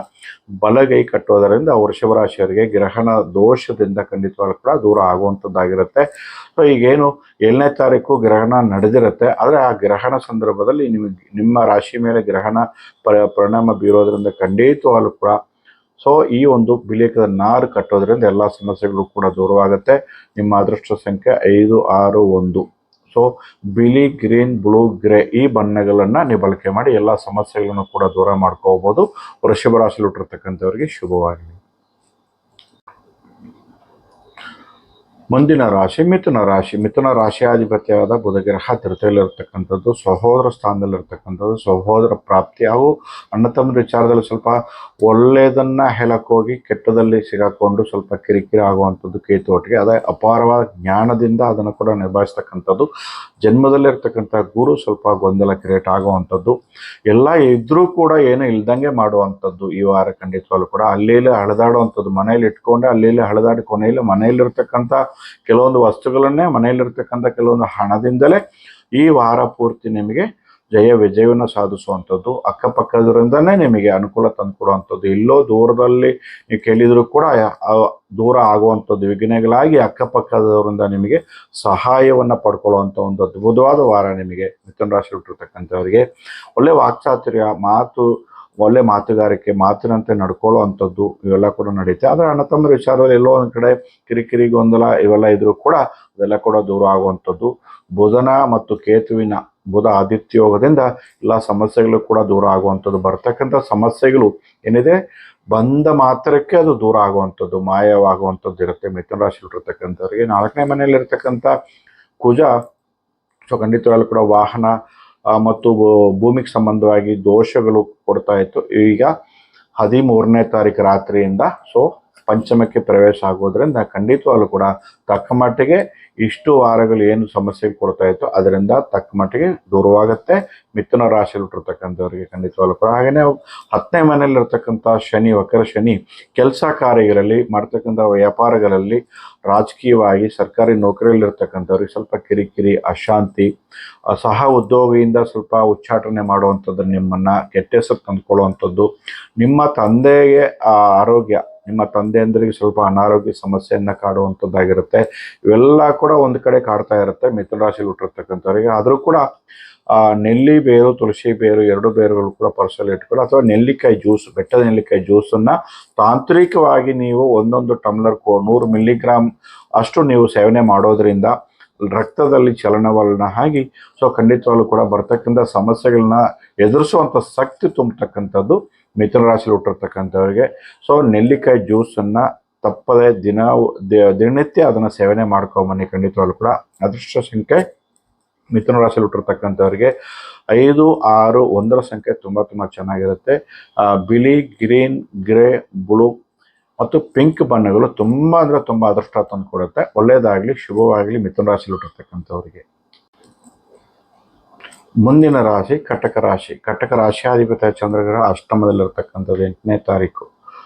ಬಲಗೈ ಕಟ್ಟೋದರಿಂದ ವೃಷಭ ರಾಶಿಯವರಿಗೆ ಗ್ರಹಣ ದೋಷದಿಂದ ಖಂಡಿತವಾಗ್ಲೂ ಕೂಡ ದೂರ ಆಗುವಂಥದ್ದಾಗಿರುತ್ತೆ. ಸೊ ಈಗೇನು 7ನೇ ತಾರೀಕು ಗ್ರಹಣ ನಡೆದಿರುತ್ತೆ, ಆದರೆ ಆ ಗ್ರಹಣ ಸಂದರ್ಭದಲ್ಲಿ ನಿಮ್ಮ ರಾಶಿ ಮೇಲೆ ಗ್ರಹಣ ಪರಿಣಾಮ ಬೀರೋದ್ರಿಂದ ಖಂಡಿತವಾಗ್ಲೂ ಕೂಡ ಸೊ ಈ ಒಂದು ಬಿಳಿಕದ ನಾರು ಕಟ್ಟೋದ್ರಿಂದ ಎಲ್ಲ ಸಮಸ್ಯೆಗಳು ಕೂಡ ದೂರವಾಗುತ್ತೆ. ನಿಮ್ಮ ಅದೃಷ್ಟ ಸಂಖ್ಯೆ 5, 6, 1. ಸೊ ಬಿಳಿ, ಗ್ರೀನ್, ಬ್ಲೂ, ಗ್ರೇ ಈ ಬಣ್ಣಗಳನ್ನು ನೀವು ಬಳಕೆ ಮಾಡಿ ಎಲ್ಲ ಸಮಸ್ಯೆಗಳನ್ನು ಕೂಡ ದೂರ ಮಾಡ್ಕೋಬೋದು. ವೃಷಭ ರಾಶಿಯಲ್ಲಿ ಹುಟ್ಟಿರ್ತಕ್ಕಂಥವರಿಗೆ ಶುಭವಾಗಲಿ. ಮುಂದಿನ ರಾಶಿ ಮಿಥುನ ರಾಶಿ. ಮಿಥುನ ರಾಶಿಯಾಧಿಪತಿಯಾದ ಬುಧಗ್ರಹ ತೃತೀಯದಲ್ಲಿರ್ತಕ್ಕಂಥದ್ದು, ಸಹೋದರ ಸ್ಥಾನದಲ್ಲಿರ್ತಕ್ಕಂಥದ್ದು, ಸಹೋದರ ಪ್ರಾಪ್ತಿ ಹಾಗೂ ಅಣ್ಣ ತಮ್ಮನ ವಿಚಾರದಲ್ಲಿ ಸ್ವಲ್ಪ ಒಳ್ಳೆಯದನ್ನು ಹೇಳಕ್ಕೋಗಿ ಕೆಟ್ಟದಲ್ಲಿ ಸಿಗಾಕೊಂಡು ಸ್ವಲ್ಪ ಕಿರಿಕಿರಿ ಆಗುವಂಥದ್ದು ಕೇತು ಒಟ್ಟಿಗೆ. ಅದೇ ಅಪಾರವಾದ ಜ್ಞಾನದಿಂದ ಅದನ್ನು ಕೂಡ ನಿಭಾಯಿಸ್ತಕ್ಕಂಥದ್ದು. ಜನ್ಮದಲ್ಲಿರ್ತಕ್ಕಂಥ ಗುರು ಸ್ವಲ್ಪ ಗೊಂದಲ ಕ್ರಿಯೇಟ್ ಆಗುವಂಥದ್ದು, ಎಲ್ಲ ಇದ್ರೂ ಕೂಡ ಏನು ಇಲ್ದಂಗೆ ಮಾಡುವಂಥದ್ದು ಈ ವಾರ ಖಂಡಿತವಾಗ್ಲೂ ಕೂಡ. ಅಲ್ಲಿ ಹಳೆದಾಡುವಂಥದ್ದು, ಮನೇಲಿ ಇಟ್ಕೊಂಡೆ ಅಲ್ಲಿ ಹಳೆದಾಡಿ ಕೊನೆಯಲ್ಲಿ ಮನೆಯಲ್ಲಿರ್ತಕ್ಕಂಥ ಕೆಲವೊಂದು ವಸ್ತುಗಳನ್ನೇ, ಮನೆಯಲ್ಲಿರ್ತಕ್ಕಂಥ ಕೆಲವೊಂದು ಹಣದಿಂದಲೇ ಈ ವಾರ ಪೂರ್ತಿ ನಿಮಗೆ ವಿಜಯವನ್ನು ಸಾಧಿಸುವಂಥದ್ದು, ಅಕ್ಕಪಕ್ಕದವರಿಂದನೇ ನಿಮಗೆ ಅನುಕೂಲ ತಂದುಕೊಡುವಂಥದ್ದು. ಎಲ್ಲೋ ದೂರದಲ್ಲಿ ನೀವು ಕೇಳಿದರೂ ಕೂಡ ದೂರ ಆಗುವಂಥದ್ದು ವಿಘ್ನಗಳಾಗಿ ಅಕ್ಕಪಕ್ಕದವರಿಂದ ನಿಮಗೆ ಸಹಾಯವನ್ನು ಪಡ್ಕೊಳ್ಳುವಂಥ ಒಂದು ಅದ್ಭುತವಾದ ವಾರ ನಿಮಗೆ ಮಿಥುನ ರಾಶಿ ಹುಟ್ಟಿರ್ತಕ್ಕಂಥವರಿಗೆ. ಒಳ್ಳೆ ವಾಕ್ಚಾತುರ್ಯ, ಒಳ್ಳೆ ಮಾತುಗಾರಿಕೆ, ಮಾತಿನಂತೆ ನಡ್ಕೊಳ್ಳುವಂಥದ್ದು ಇವೆಲ್ಲ ಕೂಡ ನಡೀತೆ. ಆದರೆ ಅಣ್ಣ ತಮ್ಮರ ವಿಚಾರದಲ್ಲಿ ಎಲ್ಲೋ ಒಂದು ಕಡೆ ಕಿರಿಕಿರಿ ಗೊಂದಲ ಇವೆಲ್ಲ ಇದ್ರೂ ಕೂಡ ಅದೆಲ್ಲ ಕೂಡ ದೂರ ಆಗುವಂಥದ್ದು. ಬುಧನ ಮತ್ತು ಕೇತುವಿನ ಬುಧ ಆದಿತ್ಯ ಯೋಗದಿಂದ ಎಲ್ಲ ಸಮಸ್ಯೆಗಳು ಕೂಡ ದೂರ ಆಗುವಂಥದ್ದು. ಬರ್ತಕ್ಕಂಥ ಸಮಸ್ಯೆಗಳು ಏನಿದೆ ಬಂದ ಮಾತ್ರಕ್ಕೆ ಅದು ದೂರ ಆಗುವಂಥದ್ದು, ಮಾಯವಾಗುವಂಥದ್ದು ಇರುತ್ತೆ ಮಿಥುನ ರಾಶಿ ಇಟ್ಟಿರ್ತಕ್ಕಂಥವ್ರಿಗೆ. 4ನೇ ಮನೆಯಲ್ಲಿರ್ತಕ್ಕಂಥ ಕುಜ ಸೊ ಖಂಡಿತವಾಗ್ಲೂ ಕೂಡ ವಾಹನ ಮತ್ತು ಭೂಮಿಗೆ ಸಂಬಂಧವಾಗಿ ದೋಷಗಳು ಕೊಡ್ತಾ ಇತ್ತು. ಈಗ 13ನೇ ತಾರೀಕು ರಾತ್ರಿಯಿಂದ ಸೊ ಪಂಚಮಕ್ಕೆ ಪ್ರವೇಶ ಆಗೋದ್ರಿಂದ ಖಂಡಿತವಾಗ್ಲೂ ಕೂಡ ತಕ್ಕ ಮಟ್ಟಿಗೆ ಇಷ್ಟು ವಾರಗಳು ಏನು ಸಮಸ್ಯೆ ಕೊಡ್ತಾ ಇತ್ತು ಅದರಿಂದ ತಕ್ಕ ಮಟ್ಟಿಗೆ ದೂರವಾಗುತ್ತೆ ಮಿಥುನ ರಾಶಿಯಲ್ಲಿ ಹುಟ್ಟಿರ್ತಕ್ಕಂಥವ್ರಿಗೆ ಖಂಡಿತವಾಗ್ಲೂ ಕೂಡ. ಹಾಗೆಯೇ 10ನೇ ಮನೆಯಲ್ಲಿರ್ತಕ್ಕಂಥ ಶನಿ, ವಕ್ರ ಶನಿ, ಕೆಲಸ ಕಾರ್ಯಗಳಲ್ಲಿ ಮಾಡ್ತಕ್ಕಂಥ ವ್ಯಾಪಾರಗಳಲ್ಲಿ, ರಾಜಕೀಯವಾಗಿ ಸರ್ಕಾರಿ ನೌಕರಿಯಲ್ಲಿರ್ತಕ್ಕಂಥವ್ರಿಗೆ ಸ್ವಲ್ಪ ಕಿರಿಕಿರಿ, ಅಶಾಂತಿ, ಸಹ ಉದ್ಯೋಗಿಯಿಂದ ಸ್ವಲ್ಪ ಉಚ್ಚಾಟನೆ ಮಾಡುವಂಥದ್ದು, ನಿಮ್ಮನ್ನು ಕೆಟ್ಟ ಹೆಸರು ತಂದುಕೊಳ್ಳುವಂಥದ್ದು, ನಿಮ್ಮ ತಂದೆಗೆ ಆರೋಗ್ಯ, ನಿಮ್ಮ ತಂದೆಯಂದ್ರಿಗೆ ಸ್ವಲ್ಪ ಅನಾರೋಗ್ಯ ಸಮಸ್ಯೆಯನ್ನು ಕಾಡುವಂಥದ್ದಾಗಿರುತ್ತೆ. ಇವೆಲ್ಲ ಕೂಡ ಒಂದು ಕಡೆ ಕಾಡ್ತಾ ಇರುತ್ತೆ ಮಿಥುನ ರಾಶಿಯಲ್ಲಿ ಹುಟ್ಟಿರ್ತಕ್ಕಂಥವ್ರಿಗೆ. ಆದರೂ ಕೂಡ ನೆಲ್ಲಿ ಬೇರು, ತುಳಸಿ ಬೇರು, 2 ಬೇರುಗಳು ಕೂಡ ಪರ್ಸಲ್ಲಿ ಇಟ್ಕೊಳ್ಳಿ, ಅಥವಾ ನೆಲ್ಲಿಕಾಯಿ ಜ್ಯೂಸ್, ಬೆಟ್ಟದ ನೆಲ್ಲಿಕಾಯಿ ಜ್ಯೂಸನ್ನು ತಾಂತ್ರಿಕವಾಗಿ ನೀವು 1 ಟಮ್ಲರ್ 100 ಮಿಲಿಗ್ರಾಮ್ ಅಷ್ಟು ನೀವು ಸೇವನೆ ಮಾಡೋದ್ರಿಂದ ರಕ್ತದಲ್ಲಿ ಚಲನವಲನ ಆಗಿ ಸೊ ಖಂಡಿತವಾಗ್ಲೂ ಕೂಡ ಬರ್ತಕ್ಕಂಥ ಸಮಸ್ಯೆಗಳನ್ನ ಎದುರಿಸುವಂಥ ಶಕ್ತಿ ತುಂಬತಕ್ಕಂಥದ್ದು ಮಿಥುನ ರಾಶಿಯಲ್ಲಿ ಹುಟ್ಟಿರ್ತಕ್ಕಂಥವ್ರಿಗೆ. ಸೊ ನೆಲ್ಲಿಕಾಯಿ ಜ್ಯೂಸನ್ನು ತಪ್ಪದೆ ದಿನನಿತ್ಯ ಅದನ್ನು ಸೇವನೆ ಮಾಡ್ಕೊಂಬನ್ನಿ ಖಂಡಿತವಾಗ್ಲೂ ಕೂಡ. ಅದೃಷ್ಟ ಸಂಖ್ಯೆ ಮಿಥುನ ರಾಶಿಯಲ್ಲಿ ಹುಟ್ಟಿರ್ತಕ್ಕಂಥವ್ರಿಗೆ 5, 6, 1 ಸಂಖ್ಯೆ ತುಂಬ ಚೆನ್ನಾಗಿರುತ್ತೆ. ಬಿಳಿ, ಗ್ರೀನ್, ಗ್ರೇ, ಬ್ಲೂ ಮತ್ತು ಪಿಂಕ್ ಬಣ್ಣಗಳು ತುಂಬ ಅಂದರೆ ತುಂಬ ಅದೃಷ್ಟ ತಂದು ಕೊಡುತ್ತೆ. ಒಳ್ಳೆಯದಾಗಲಿ, ಶುಭವಾಗಲಿ ಮಿಥುನ ರಾಶಿಯಲ್ಲಿ ಹುಟ್ಟಿರ್ತಕ್ಕಂಥವ್ರಿಗೆ. ಮುಂದಿನ ರಾಶಿ ಕಟಕ ರಾಶಿ. ಕಟಕ ರಾಶಿಯಾಧಿಪತಿ ಚಂದ್ರಗ್ರಹ ಅಷ್ಟಮದಲ್ಲಿರ್ತಕ್ಕಂಥದ್ದು 8ನೇ ತಾರೀಕು.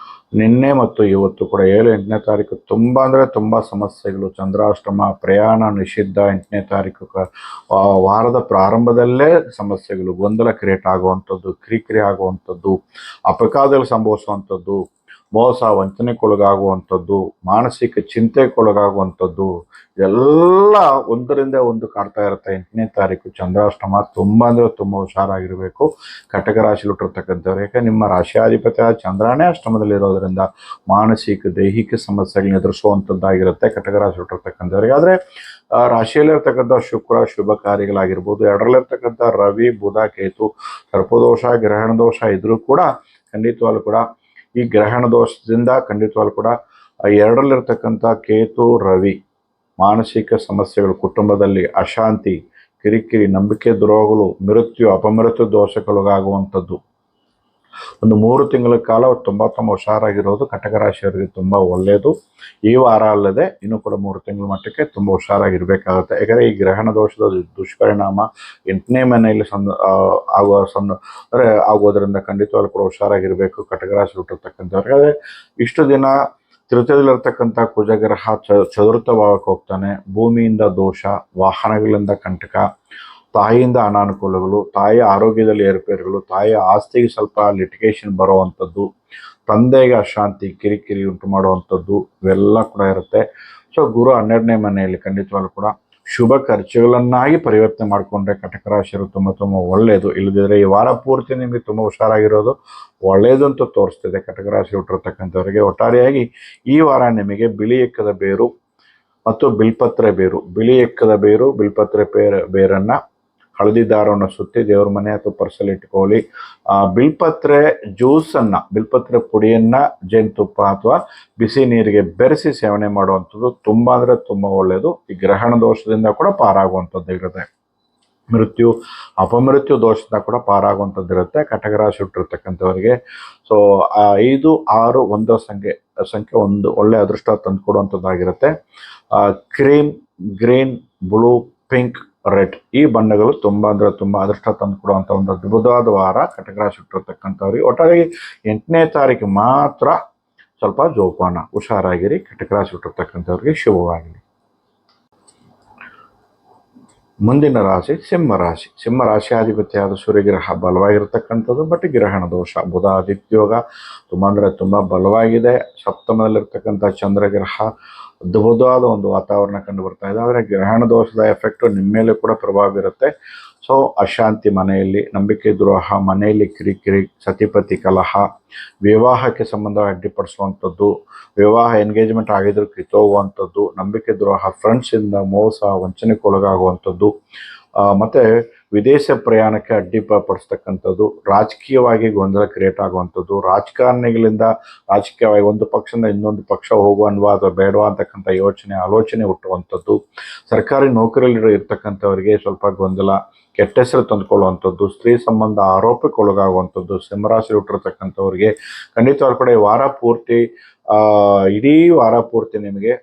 ನಿನ್ನೆ ಮತ್ತು ಇವತ್ತು ಕೂಡ 7, 8ನೇ ತಾರೀಕು ತುಂಬ ಅಂದರೆ ತುಂಬ ಸಮಸ್ಯೆಗಳು. ಚಂದ್ರಾಷ್ಟಮ, ಪ್ರಯಾಣ ನಿಷಿದ್ಧ. 8ನೇ ತಾರೀಕು ವಾರದ ಪ್ರಾರಂಭದಲ್ಲೇ ಸಮಸ್ಯೆಗಳು, ಗೊಂದಲ ಕ್ರಿಯೇಟ್ ಆಗುವಂಥದ್ದು, ಕಿರಿಕಿರಿ ಆಗುವಂಥದ್ದು, ಅಪಘಾತಗಳು ಸಂಭವಿಸುವಂಥದ್ದು, ಮೋಸ ವಂಚನೆಗೊಳಗಾಗುವಂಥದ್ದು, ಮಾನಸಿಕ ಚಿಂತೆಗೊಳಗಾಗುವಂಥದ್ದು, ಎಲ್ಲ ಒಂದರಿಂದ ಒಂದು ಕಾಡ್ತಾ ಇರುತ್ತೆ. 8ನೇ ತಾರೀಕು ಚಂದ್ರಾಷ್ಟಮ. ತುಂಬ ಅಂದರೆ ತುಂಬ ಹುಷಾರಾಗಿರಬೇಕು ಕಟಕ ರಾಶಿಯಲ್ಲಿ ಹುಟ್ಟಿರ್ತಕ್ಕಂಥವ್ರು. ಯಾಕೆ ನಿಮ್ಮ ರಾಶಿಯಾಧಿಪತಿ ಚಂದ್ರನೇ ಅಷ್ಟಮದಲ್ಲಿರೋದ್ರಿಂದ ಮಾನಸಿಕ, ದೈಹಿಕ ಸಮಸ್ಯೆಗಳನ್ನ ಎದುರಿಸುವಂಥದ್ದಾಗಿರುತ್ತೆ ಕಟಕ ರಾಶಿ ಹುಟ್ಟಿರ್ತಕ್ಕಂಥವ್ರಿಗೆ. ಆದರೆ ರಾಶಿಯಲ್ಲಿರ್ತಕ್ಕಂಥ ಶುಕ್ರ, ಶುಭ ಕಾರ್ಯಗಳಾಗಿರ್ಬೋದು, 2ರಲ್ಲಿರ್ತಕ್ಕಂಥ ರವಿ, ಬುಧ, ಕೇತು, ಸರ್ಪದೋಷ, ಗ್ರಹಣ ದೋಷ ಇದ್ರೂ ಕೂಡ ಖಂಡಿತವಾಗ್ಲೂ ಕೂಡ ಈ ಗ್ರಹಣ ದೋಷದಿಂದ ಖಂಡಿತವಾಗ್ಲೂ ಕೂಡ 2ರಲ್ಲಿರ್ತಕ್ಕಂಥ ಕೇತು, ರವಿ, ಮಾನಸಿಕ ಸಮಸ್ಯೆಗಳು, ಕುಟುಂಬದಲ್ಲಿ ಅಶಾಂತಿ, ಕಿರಿಕಿರಿ, ನಂಬಿಕೆ ದ್ರೋಹಗಳು, ಮೃತ್ಯು, ಅಪಮೃತ್ಯು ದೋಷಗಳಿಗಾಗುವಂಥದ್ದು. ಒಂದು 3 ತಿಂಗಳ ಕಾಲ ತುಂಬ ಹುಷಾರಾಗಿರೋದು ಕಟಕ ರಾಶಿಯವರಿಗೆ ತುಂಬ ಒಳ್ಳೆಯದು. ಈ ವಾರ ಅಲ್ಲದೆ ಇನ್ನೂ ಕೂಡ 3 ತಿಂಗಳ ಮಟ್ಟಕ್ಕೆ ತುಂಬ ಹುಷಾರಾಗಿರಬೇಕಾಗುತ್ತೆ. ಯಾಕಂದರೆ ಈ ಗ್ರಹಣ ದೋಷದ ದುಷ್ಪರಿಣಾಮ 8ನೇ ಮನೆಯಲ್ಲಿ ಆಗೋದ್ರಿಂದ ಖಂಡಿತವಾಗ್ಲೂ ಕೂಡ ಹುಷಾರಾಗಿರಬೇಕು ಕಟಕ ರಾಶಿ ಹುಟ್ಟಿರ್ತಕ್ಕಂಥವ್ರಿಗೆ. ಆದರೆ ಇಷ್ಟು ದಿನ ತೃತೀಯದಲ್ಲಿರ್ತಕ್ಕಂಥ ಕುಜಗ್ರಹ ಚತುರ್ಥ ಭಾವಕ್ಕೆ ಹೋಗ್ತಾನೆ. ಭೂಮಿಯಿಂದ ದೋಷ, ವಾಹನಗಳಿಂದ ಕಂಟಕ, ತಾಯಿಯಿಂದ ಅನಾನುಕೂಲಗಳು, ತಾಯಿಯ ಆರೋಗ್ಯದಲ್ಲಿ ಏರುಪೇರುಗಳು, ತಾಯಿಯ ಆಸ್ತಿಗೆ ಸ್ವಲ್ಪ ಲಿಟಿಗೇಷನ್ ಬರುವಂಥದ್ದು, ತಂದೆಗೆ ಅಶಾಂತಿ, ಕಿರಿಕಿರಿ ಉಂಟು ಮಾಡುವಂಥದ್ದು ಇವೆಲ್ಲ ಕೂಡ ಇರುತ್ತೆ. ಸೊ ಗುರು 12ನೇ ಮನೆಯಲ್ಲಿ ಖಂಡಿತವಾಗ್ಲೂ ಕೂಡ ಶುಭ ಖರ್ಚುಗಳನ್ನಾಗಿ ಪರಿವರ್ತನೆ ಮಾಡಿಕೊಂಡ್ರೆ ಕಟಕ ರಾಶಿಯರು ತುಂಬ ಒಳ್ಳೆಯದು. ಇಲ್ಲದಿದ್ದರೆ ಈ ವಾರ ಪೂರ್ತಿ ನಿಮಗೆ ತುಂಬ ಹುಷಾರಾಗಿರೋದು ಒಳ್ಳೆಯದು ಅಂತ ತೋರಿಸ್ತಿದೆ ಕಟಕ ರಾಶಿ ಹುಟ್ಟಿರ್ತಕ್ಕಂಥವರಿಗೆ. ಒಟ್ಟಾರೆಯಾಗಿ ಈ ವಾರ ನಿಮಗೆ ಬಿಳಿ ಎಕ್ಕದ ಬೇರು ಮತ್ತು ಬಿಲ್ಪತ್ರೆ ಬೇರು, ಬಿಳಿ ಎಕ್ಕದ ಬೇರು, ಬಿಲ್ಪತ್ರೆ ಬೇರನ್ನು ಹಳದಿ ದಾರವನ್ನು ಸುತ್ತಿ ದೇವ್ರ ಮನೆ ಅಥವಾ ಪರ್ಸಲ್ಲಿ ಇಟ್ಕೊಳ್ಳಿ. ಬಿಲ್ಪತ್ರೆ ಜ್ಯೂಸನ್ನು, ಬಿಲ್ಪತ್ರೆ ಪುಡಿಯನ್ನು ಜೇನುತುಪ್ಪ ಅಥವಾ ಬಿಸಿ ನೀರಿಗೆ ಬೆರೆಸಿ ಸೇವನೆ ಮಾಡುವಂಥದ್ದು ತುಂಬ ಅಂದರೆ ತುಂಬ ಒಳ್ಳೆಯದು. ಈ ಗ್ರಹಣ ದೋಷದಿಂದ ಕೂಡ ಪಾರಾಗುವಂಥದ್ದು ಇರುತ್ತೆ. ಮೃತ್ಯು ಅಪಮೃತ್ಯು ದೋಷದಿಂದ ಕೂಡ ಪಾರಾಗುವಂಥದ್ದು ಇರುತ್ತೆ ಕಟಕ ರಾಶಿ ಹುಟ್ಟಿರ್ತಕ್ಕಂಥವರಿಗೆ. ಸೊ 5, 6, 1 ಸಂಖ್ಯೆ ಒಂದು ಒಳ್ಳೆ ಅದೃಷ್ಟ ತಂದುಕೊಡುವಂಥದ್ದಾಗಿರುತ್ತೆ. Cream, green, blue, pink, red ಈ ಬಣ್ಣಗಳು ತುಂಬ ಅಂದರೆ ತುಂಬ ಅದೃಷ್ಟ ತಂದುಕೊಡುವಂಥ ಒಂದು ಅದ್ಭುತವಾದ ವಾರ ಕಟಕ ರಾಶಿ ಹುಟ್ಟಿರ್ತಕ್ಕಂಥವ್ರಿಗೆ. ಒಟ್ಟಾಗಿ 8ನೇ ತಾರೀಕು ಮಾತ್ರ ಸ್ವಲ್ಪ ಜೋಪಾನ, ಹುಷಾರಾಗಿರಿ. ಕಟಕ ರಾಶಿ ಹುಟ್ಟಿರ್ತಕ್ಕಂಥವ್ರಿಗೆ ಶುಭವಾಗಲಿ. ಮುಂದಿನ ರಾಶಿ ಸಿಂಹರಾಶಿ. ಸಿಂಹರಾಶಿಯಾಧಿಪತಿಯಾದ ಸೂರ್ಯಗ್ರಹ ಬಲವಾಗಿರ್ತಕ್ಕಂಥದ್ದು, ಬಟ್ ಗ್ರಹಣ ದೋಷ. ಬುಧ ಆದಿತ್ಯೋಗ ತುಂಬ ಅಂದರೆ ತುಂಬ ಬಲವಾಗಿದೆ. ಸಪ್ತಮದಲ್ಲಿರ್ತಕ್ಕಂಥ ಚಂದ್ರಗ್ರಹ ಅದ್ಭುತವಾದ ಒಂದು ವಾತಾವರಣ ಕಂಡು ಬರ್ತಾ ಇದೆ. ಆದರೆ ಗ್ರಹಣ ದೋಷದ ಎಫೆಕ್ಟು ನಿಮ್ಮ ಮೇಲೆ ಕೂಡ ಪ್ರಭಾವ ಬೀರುತ್ತೆ. ಸೊ ಅಶಾಂತಿ ಮನೆಯಲ್ಲಿ, ನಂಬಿಕೆ ದ್ರೋಹ, ಮನೆಯಲ್ಲಿ ಕಿರಿಕಿರಿ, ಸತಿಪತಿ ಕಲಹ, ವಿವಾಹಕ್ಕೆ ಸಂಬಂಧ ಅಡ್ಡಿಪಡಿಸುವಂಥದ್ದು, ವಿವಾಹ ಎಂಗೇಜ್ಮೆಂಟ್ ಆಗಿದ್ರು ಕಿತ್ತೋಗುವಂಥದ್ದು, ನಂಬಿಕೆ ದ್ರೋಹ, ಫ್ರೆಂಡ್ಸಿಂದ ಮೋಸ ವಂಚನೆಗೆ ಒಳಗಾಗುವಂಥದ್ದು, ಮತ್ತು ವಿದೇಶ ಪ್ರಯಾಣಕ್ಕೆ ಅಡ್ಡಿಪಡಿಸ್ತಕ್ಕಂಥದ್ದು, ರಾಜಕೀಯವಾಗಿ ಗೊಂದಲ ಕ್ರಿಯೇಟ್ ಆಗುವಂಥದ್ದು, ರಾಜಕಾರಣಿಗಳಿಂದ ರಾಜಕೀಯವಾಗಿ ಒಂದು ಪಕ್ಷದಿಂದ ಇನ್ನೊಂದು ಪಕ್ಷ ಹೋಗುವನ್ವಾ ಅಥವಾ ಬೇಡವಾ ಅಂತಕ್ಕಂಥ ಆಲೋಚನೆ ಹುಟ್ಟುವಂಥದ್ದು, ಸರ್ಕಾರಿ ನೌಕರಿಯಲ್ಲಿ ಇರ್ತಕ್ಕಂಥವರಿಗೆ ಸ್ವಲ್ಪ ಗೊಂದಲ, ಕೆಟ್ಟ ಹೆಸರು ತಂದುಕೊಳ್ಳುವಂಥದ್ದು, ಸ್ತ್ರೀ ಸಂಬಂಧ ಆರೋಪಕ್ಕೆ ಒಳಗಾಗುವಂಥದ್ದು. ಸಿಂಹರಾಶಿ ಹುಟ್ಟಿರ್ತಕ್ಕಂಥವ್ರಿಗೆ ಖಂಡಿತವಾಗ್ಲೂ ಕೂಡ ಈ ವಾರ ಪೂರ್ತಿ, ಇಡೀ ವಾರ ಪೂರ್ತಿ ನಿಮಗೆ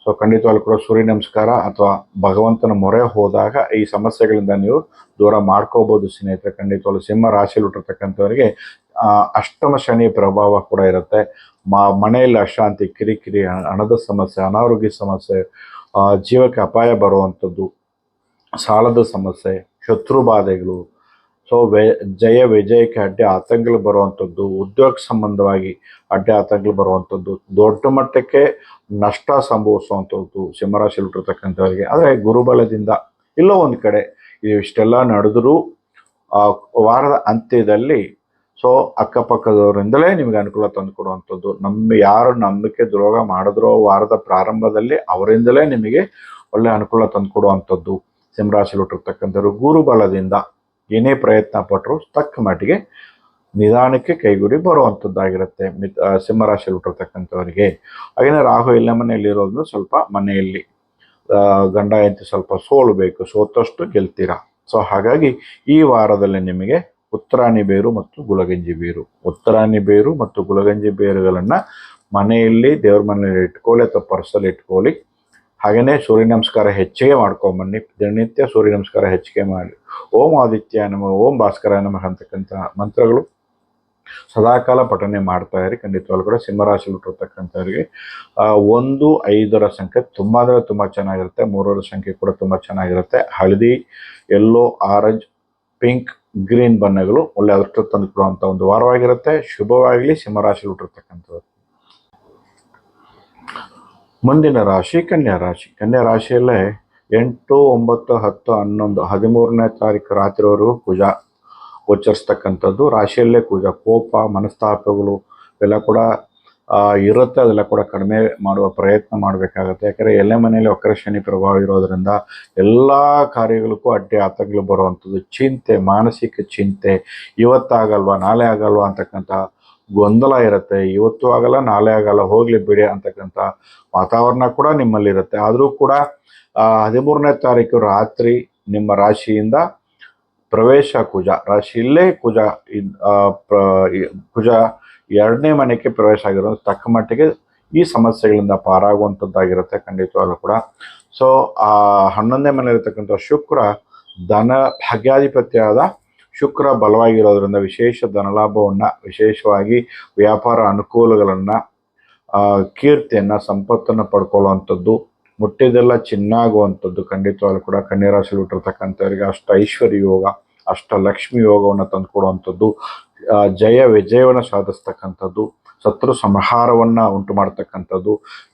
ಸೊ ಖಂಡಿತವಾಗ್ಲೂ ಕೂಡ ಸೂರ್ಯ ನಮಸ್ಕಾರ ಅಥವಾ ಭಗವಂತನ ಮೊರೆ ಹೋದಾಗ ಈ ಸಮಸ್ಯೆಗಳಿಂದ ನೀವು ದೂರ ಮಾಡ್ಕೋಬೋದು ಸ್ನೇಹಿತರೆ. ಖಂಡಿತವಾಗ್ಲೂ ಸಿಂಹ ರಾಶಿಯಲ್ಲಿ ಹುಟ್ಟಿರ್ತಕ್ಕಂಥವರಿಗೆ ಅಷ್ಟಮ ಶನಿ ಪ್ರಭಾವ ಕೂಡ ಇರುತ್ತೆ. ಮನೆಯಲ್ಲಿ ಅಶಾಂತಿ, ಕಿರಿಕಿರಿ, ಹಣದ ಸಮಸ್ಯೆ, ಅನಾರೋಗ್ಯ ಸಮಸ್ಯೆ, ಜೀವಕ್ಕೆ ಅಪಾಯ ಬರುವಂಥದ್ದು, ಸಾಲದ ಸಮಸ್ಯೆ, ಶತ್ರು ಬಾಧೆಗಳು, ಸೊ ಜಯ ವಿಜಯಕ್ಕೆ ಅಡ್ಡಿ ಆತಂಕಗಳು ಬರುವಂಥದ್ದು, ಉದ್ಯೋಗ ಸಂಬಂಧವಾಗಿ ಅಡ್ಡಿ ಆತಂಕಗಳು ಬರುವಂಥದ್ದು, ದೊಡ್ಡ ಮಟ್ಟಕ್ಕೆ ನಷ್ಟ ಸಂಭವಿಸುವಂಥದ್ದು ಸಿಂಹರಾಶಿಯಲ್ಲಿ ಹುಟ್ಟಿರ್ತಕ್ಕಂಥವರಿಗೆ. ಆದರೆ ಗುರುಬಲದಿಂದ ಎಲ್ಲೋ ಒಂದು ಕಡೆ ಇಷ್ಟೆಲ್ಲ ನಡೆದರೂ ವಾರದ ಅಂತ್ಯದಲ್ಲಿ ಸೊ ಅಕ್ಕಪಕ್ಕದವರಿಂದಲೇ ನಿಮಗೆ ಅನುಕೂಲ ತಂದುಕೊಡುವಂಥದ್ದು. ಯಾರು ನಂಬಿಕೆ ದ್ರೋಹ ಮಾಡಿದ್ರೋ ವಾರದ ಪ್ರಾರಂಭದಲ್ಲಿ ಅವರಿಂದಲೇ ನಿಮಗೆ ಒಳ್ಳೆ ಅನುಕೂಲ ತಂದುಕೊಡುವಂಥದ್ದು. ಸಿಂಹರಾಶಿಯಲ್ಲಿ ಹುಟ್ಟಿರ್ತಕ್ಕಂಥವ್ರು ಗುರುಬಲದಿಂದ ಏನೇ ಪ್ರಯತ್ನ ಪಟ್ಟರು ತಕ್ಕ ಮಟ್ಟಿಗೆ ನಿಧಾನಕ್ಕೆ ಕೈಗೂಡಿ ಬರುವಂಥದ್ದಾಗಿರುತ್ತೆ ಸಿಂಹರಾಶಿಯಲ್ಲಿ ಹುಟ್ಟಿರ್ತಕ್ಕಂಥವರಿಗೆ. ಹಾಗೆಯೇ ರಾಹು ಎಲ್ಲ ಮನೆಯಲ್ಲಿರೋದ್ರಿಂದ ಸ್ವಲ್ಪ ಮನೆಯಲ್ಲಿ ಗಂಡ ಹೆಂಡತಿ ಸ್ವಲ್ಪ ಸೋಲಬೇಕು, ಸೋತಷ್ಟು ಗೆಲ್ತೀರಾ. ಸೊ ಹಾಗಾಗಿ ಈ ವಾರದಲ್ಲಿ ನಿಮಗೆ ಉತ್ತರಾಣಿ ಬೇರು ಮತ್ತು ಗುಲಗಂಜಿ ಬೇರು, ಬೇರುಗಳನ್ನು ಮನೆಯಲ್ಲಿ ದೇವ್ರ ಮನೆಯಲ್ಲಿ ಇಟ್ಕೊಳ್ಳಿ ಅಥವಾ ಪರ್ಸಲ್ಲಿ ಇಟ್ಕೊಳ್ಳಿ. ಹಾಗೆಯೇ ಸೂರ್ಯ ನಮಸ್ಕಾರ ಹೆಚ್ಚಿಗೆ ಮಾಡ್ಕೊಂಬನ್ನಿ. ದಿನನಿತ್ಯ ಸೂರ್ಯ ನಮಸ್ಕಾರ ಹೆಚ್ಚಿಗೆ ಮಾಡಿ ಓಂ ಆದಿತ್ಯ ನಮಃ, ಓಂ ಭಾಸ್ಕರ ನಮಃ ಅಂತಕ್ಕಂಥ ಮಂತ್ರಗಳು ಸದಾಕಾಲ ಪಠನೆ ಮಾಡ್ತಾ ಇರಿ. ಖಂಡಿತವಾಗ್ಲೂ ಕೂಡ ಸಿಂಹರಾಶಿ ಹುಟ್ಟಿರ್ತಕ್ಕಂಥವ್ರಿಗೆ 1, 5ರ ಸಂಖ್ಯೆ ತುಂಬ ಅಂದರೆ ತುಂಬ ಚೆನ್ನಾಗಿರುತ್ತೆ. 3ರ ಸಂಖ್ಯೆ ಕೂಡ ತುಂಬ ಚೆನ್ನಾಗಿರುತ್ತೆ. ಹಳದಿ, ಯೆಲ್ಲೋ, ಆರೆಂಜ್, ಪಿಂಕ್, ಗ್ರೀನ್ ಬಣ್ಣಗಳು ಒಳ್ಳೆ ಅದೃಷ್ಟ ತಂದುಕೊಡುವಂಥ ಒಂದು ವಾರವಾಗಿರುತ್ತೆ. ಶುಭವಾಗಲಿ ಸಿಂಹರಾಶಿ ಹುಟ್ಟಿರ್ತಕ್ಕಂಥವ್ರು. ಮುಂದಿನ ರಾಶಿ ಕನ್ಯಾ ರಾಶಿ. ಕನ್ಯಾ ರಾಶಿಯಲ್ಲೇ 8, 9, 10, 11, 13ನೇ ತಾರೀಕು ರಾತ್ರಿವರೆಗೂ ಕುಜ ಗೋಚರಿಸ್ತಕ್ಕಂಥದ್ದು. ರಾಶಿಯಲ್ಲೇ ಕುಜ. ಕೋಪ, ಮನಸ್ತಾಪಗಳು ಇವೆಲ್ಲ ಕೂಡ ಇರುತ್ತೆ. ಅದೆಲ್ಲ ಕೂಡ ಕಡಿಮೆ ಮಾಡುವ ಪ್ರಯತ್ನ ಮಾಡಬೇಕಾಗತ್ತೆ. ಯಾಕಂದರೆ ಎಲ್ಲೇ ಮನೆಯಲ್ಲಿ ವಕ್ರ ಶನಿ ಪ್ರಭಾವ ಇರೋದರಿಂದ ಎಲ್ಲ ಕಾರ್ಯಗಳಿಗೂ ಅಡ್ಡಿ ಆತಂಕಗಳು ಬರುವಂಥದ್ದು, ಚಿಂತೆ, ಮಾನಸಿಕ ಚಿಂತೆ, ಇವತ್ತಾಗಲ್ವಾ ನಾಳೆ ಆಗಲ್ವಾ ಅಂತಕ್ಕಂಥ ಗೊಂದಲ ಇರುತ್ತೆ. ಇವತ್ತು ಆಗಲ್ಲ, ನಾಳೆ ಆಗಲ್ಲ, ಹೋಗಲಿ ಬಿಡಿ ಅಂತಕ್ಕಂಥ ವಾತಾವರಣ ಕೂಡ ನಿಮ್ಮಲ್ಲಿರುತ್ತೆ. ಆದರೂ ಕೂಡ 13ನೇ ತಾರೀಕು ರಾತ್ರಿ ನಿಮ್ಮ ರಾಶಿಯಿಂದ ಪ್ರವೇಶ ಕುಜ, ರಾಶಿಯಲ್ಲೇ ಕುಜ 2ನೇ ಮನೆಗೆ ಪ್ರವೇಶ ಆಗಿರೋದು ತಕ್ಕ ಮಟ್ಟಿಗೆ ಈ ಸಮಸ್ಯೆಗಳಿಂದ ಪಾರಾಗುವಂಥದ್ದಾಗಿರುತ್ತೆ ಖಂಡಿತವಾಗ್ಲೂ ಕೂಡ. ಸೊ 11ನೇ ಮನೆಯಲ್ಲಿರ್ತಕ್ಕಂಥ ಶುಕ್ರ ಧನ ಭಾಗ್ಯಾಧಿಪತಿಯಾದ ಶುಕ್ರ ಬಲವಾಗಿರೋದ್ರಿಂದ ವಿಶೇಷ ಧನಲಾಭವನ್ನು, ವಿಶೇಷವಾಗಿ ವ್ಯಾಪಾರ ಅನುಕೂಲಗಳನ್ನು, ಕೀರ್ತಿಯನ್ನು, ಸಂಪತ್ತನ್ನು ಪಡ್ಕೊಳ್ಳುವಂಥದ್ದು, ಮುಟ್ಟಿದೆಲ್ಲ ಚಿನ್ನಾಗುವಂಥದ್ದು ಖಂಡಿತವಾಗ್ಲೂ ಕೂಡ ಕನ್ಯಾ ರಾಶಿಯಲ್ಲಿ ಹುಟ್ಟಿರ್ತಕ್ಕಂಥವರಿಗೆ ಅಷ್ಟ ಐಶ್ವರ್ಯ ಯೋಗ, ಅಷ್ಟ ಲಕ್ಷ್ಮಿ ಯೋಗವನ್ನು ತಂದುಕೊಡುವಂಥದ್ದು, ಜಯ ವಿಜಯವನ್ನು ಸಾಧಿಸ್ತಕ್ಕಂಥದ್ದು, ಶತ್ರು ಸಂಹಾರವನ್ನು ಉಂಟು ಮಾಡ್ತಕ್ಕಂಥದ್ದು,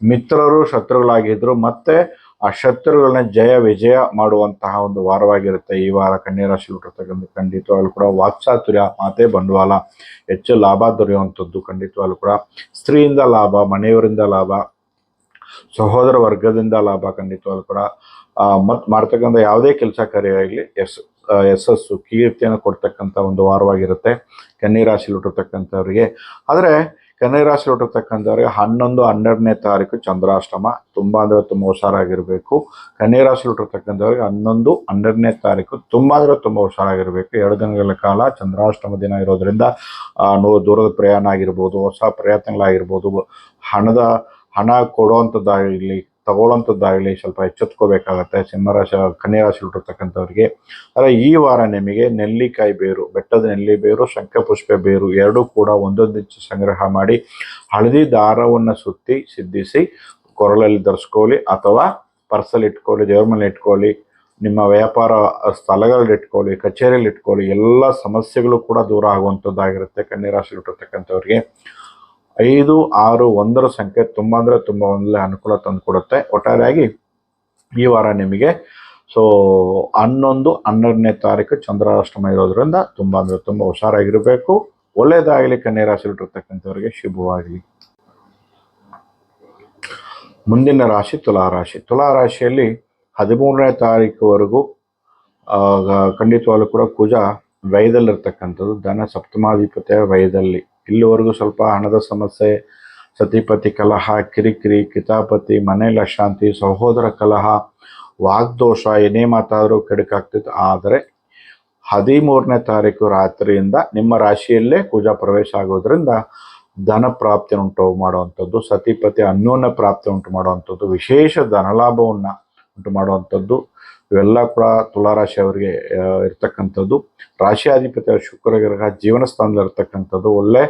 ಮಿತ್ರರು ಶತ್ರುಗಳಾಗಿದ್ದರು ಮತ್ತೆ ಆ ಶತ್ರುಗಳನ್ನ ಜಯ ವಿಜಯ ಮಾಡುವಂತಹ ಒಂದು ವಾರವಾಗಿರುತ್ತೆ ಈ ವಾರ ಕನ್ಯಾ ರಾಶಿಯಲ್ಲಿ ಹುಟ್ಟಿರ್ತಕ್ಕಂಥ. ಖಂಡಿತವಾಗ್ಲೂ ಕೂಡ ವಾಕ್ಚಾತುರ್ಯ, ಮಾತೆ ಬಂಡವಾಳ, ಹೆಚ್ಚು ಲಾಭ ದೊರೆಯುವಂಥದ್ದು ಖಂಡಿತವಾಗ್ಲೂ ಕೂಡ. ಸ್ತ್ರೀಯಿಂದ ಲಾಭ, ಮನೆಯವರಿಂದ ಲಾಭ, ಸಹೋದರ ವರ್ಗದಿಂದ ಲಾಭ ಖಂಡಿತವಾಗ್ಲೂ ಕೂಡ. ಮತ್ತು ಮಾಡ್ತಕ್ಕಂಥ ಯಾವುದೇ ಕೆಲಸ ಕಾರ್ಯ ಆಗಲಿ ಯಶಸ್ಸು ಕೀರ್ತಿಯನ್ನು ಕೊಡ್ತಕ್ಕಂಥ ಒಂದು ವಾರವಾಗಿರುತ್ತೆ ಕನ್ಯಾ ರಾಶಿಯಲ್ಲಿ ಹುಟ್ಟಿರ್ತಕ್ಕಂಥವ್ರಿಗೆ. ಆದರೆ ಕನ್ಯಾ ರಾಶಿಯಲ್ಲಿ ಹುಟ್ಟಿರ್ತಕ್ಕಂಥವ್ರಿಗೆ 11, 12ನೇ ತಾರೀಕು ಚಂದ್ರಾಷ್ಟಮ. ತುಂಬ ಅಂದರೆ ತುಂಬ ಹುಷಾರಾಗಿರಬೇಕು. ಕನ್ಯಾ ರಾಶಿಯಲ್ಲಿ ಹುಟ್ಟಿರ್ತಕ್ಕಂಥವ್ರಿಗೆ 11, 12ನೇ ತಾರೀಕು ತುಂಬ ಅಂದರೆ ತುಂಬ ಹುಷಾರಾಗಿರಬೇಕು. 2 ದಿನಗಳ ಕಾಲ ಚಂದ್ರಾಷ್ಟಮ ದಿನ ಇರೋದ್ರಿಂದ ದೂರದ ಪ್ರಯಾಣ ಆಗಿರ್ಬೋದು, ಹೊಸ ಪ್ರಯತ್ನಗಳಾಗಿರ್ಬೋದು, ಹಣ ಕೊಡುವಂಥದ್ದಾಗಲಿ ತಗೊಳ್ಳೋಂಥದ್ದಾಗಲಿ ಸ್ವಲ್ಪ ಎಚ್ಚೆತ್ಕೋಬೇಕಾಗತ್ತೆ ಕನ್ಯಾ ರಾಶಿ ಹುಟ್ಟಿರ್ತಕ್ಕಂಥವ್ರಿಗೆ. ಆದರೆ ಈ ವಾರ ನಿಮಗೆ ನೆಲ್ಲಿಕಾಯಿ ಬೇರು, ಬೆಟ್ಟದ ನೆಲ್ಲಿ ಬೇರು, ಶಂಖಪುಷ್ಪ ಬೇರು ಎರಡೂ ಕೂಡ ಒಂದೊಂದು ಇಂಚು ಸಂಗ್ರಹ ಮಾಡಿ ಹಳದಿ ದಾರವನ್ನು ಸುತ್ತಿ ಸಿದ್ಧಿಸಿ ಕೊರಳಲ್ಲಿ ಧರಿಸ್ಕೊಳ್ಳಿ ಅಥವಾ ಪರ್ಸಲ್ಲಿ ಇಟ್ಕೊಳ್ಳಿ, ದೇವ್ರ ಮನೆ ಇಟ್ಕೊಳ್ಳಿ, ನಿಮ್ಮ ವ್ಯಾಪಾರ ಸ್ಥಳಗಳಲ್ಲಿ ಇಟ್ಕೊಳ್ಳಿ, ಕಚೇರಿಯಲ್ಲಿ ಇಟ್ಕೊಳ್ಳಿ. ಎಲ್ಲ ಸಮಸ್ಯೆಗಳು ಕೂಡ ದೂರ ಆಗುವಂಥದ್ದಾಗಿರುತ್ತೆ ಕನ್ಯಾ ರಾಶಿ ಹುಟ್ಟಿರ್ತಕ್ಕಂಥವ್ರಿಗೆ. 5, 6, 1ರ ಸಂಖ್ಯೆ ತುಂಬ ಅಂದರೆ ತುಂಬ ಒಳ್ಳೆ ಅನುಕೂಲ ತಂದು ಕೊಡುತ್ತೆ. ಒಟ್ಟಾರೆಯಾಗಿ ಈ ವಾರ ನಿಮಗೆ 11, 12ನೇ ತಾರೀಕು ಚಂದ್ರಾಷ್ಟಮ ಇರೋದ್ರಿಂದ ತುಂಬ ಅಂದರೆ ತುಂಬ ಹುಷಾರಾಗಿರಬೇಕು. ಒಳ್ಳೆಯದಾಗಲಿ ಕನ್ಯಾ ರಾಶಿ ಹುಟ್ಟಿರ್ತಕ್ಕಂಥವ್ರಿಗೆ, ಶುಭವಾಗಲಿ. ಮುಂದಿನ ರಾಶಿ ತುಲಾರಾಶಿ. ತುಲಾರಾಶಿಯಲ್ಲಿ 13ನೇ ತಾರೀಕುವರೆಗೂ ಖಂಡಿತವಾಗ್ಲೂ ಕೂಡ ಕುಜ ವ್ಯಯದಲ್ಲಿರ್ತಕ್ಕಂಥದ್ದು, ಧನ ಸಪ್ತಮಾಧಿಪತಿಯ ವ್ಯಯದಲ್ಲಿ. ಇಲ್ಲಿವರೆಗೂ ಸ್ವಲ್ಪ ಹಣದ ಸಮಸ್ಯೆ, ಸತಿಪತಿ ಕಲಹ, ಕಿರಿಕಿರಿ, ಕಿತಾಪತಿ, ಮನೆಯಲ್ಲಿ ಅಶಾಂತಿ, ಸಹೋದರ ಕಲಹ, ವಾಗ್ದೋಷ, ಏನೇ ಮಾತಾದರೂ ಕೆಡುಕಾಗ್ತಿತ್ತು. ಆದರೆ 13ನೇ ತಾರೀಕು ರಾತ್ರಿಯಿಂದ ನಿಮ್ಮ ರಾಶಿಯಲ್ಲೇ ಕುಜ ಪ್ರವೇಶ ಆಗೋದ್ರಿಂದ ಧನ ಪ್ರಾಪ್ತಿ ಉಂಟು ಮಾಡುವಂಥದ್ದು, ಸತಿಪತಿ ಅನ್ಯೋನ್ಯ ಪ್ರಾಪ್ತಿ ಉಂಟು ಮಾಡುವಂಥದ್ದು, ವಿಶೇಷ ಧನಲಾಭವನ್ನು ಉಂಟು ಮಾಡುವಂಥದ್ದು ಇವೆಲ್ಲ ಕೂಡ ತುಲಾರಾಶಿಯವರಿಗೆ ಇರ್ತಕ್ಕಂಥದ್ದು. ರಾಶಿಯಾಧಿಪತಿ ಶುಕ್ರ ಗ್ರಹ ಜೀವನ ಸ್ಥಾನದಲ್ಲಿ ಇರ್ತಕ್ಕಂಥದ್ದು, ಒಳ್ಳೆ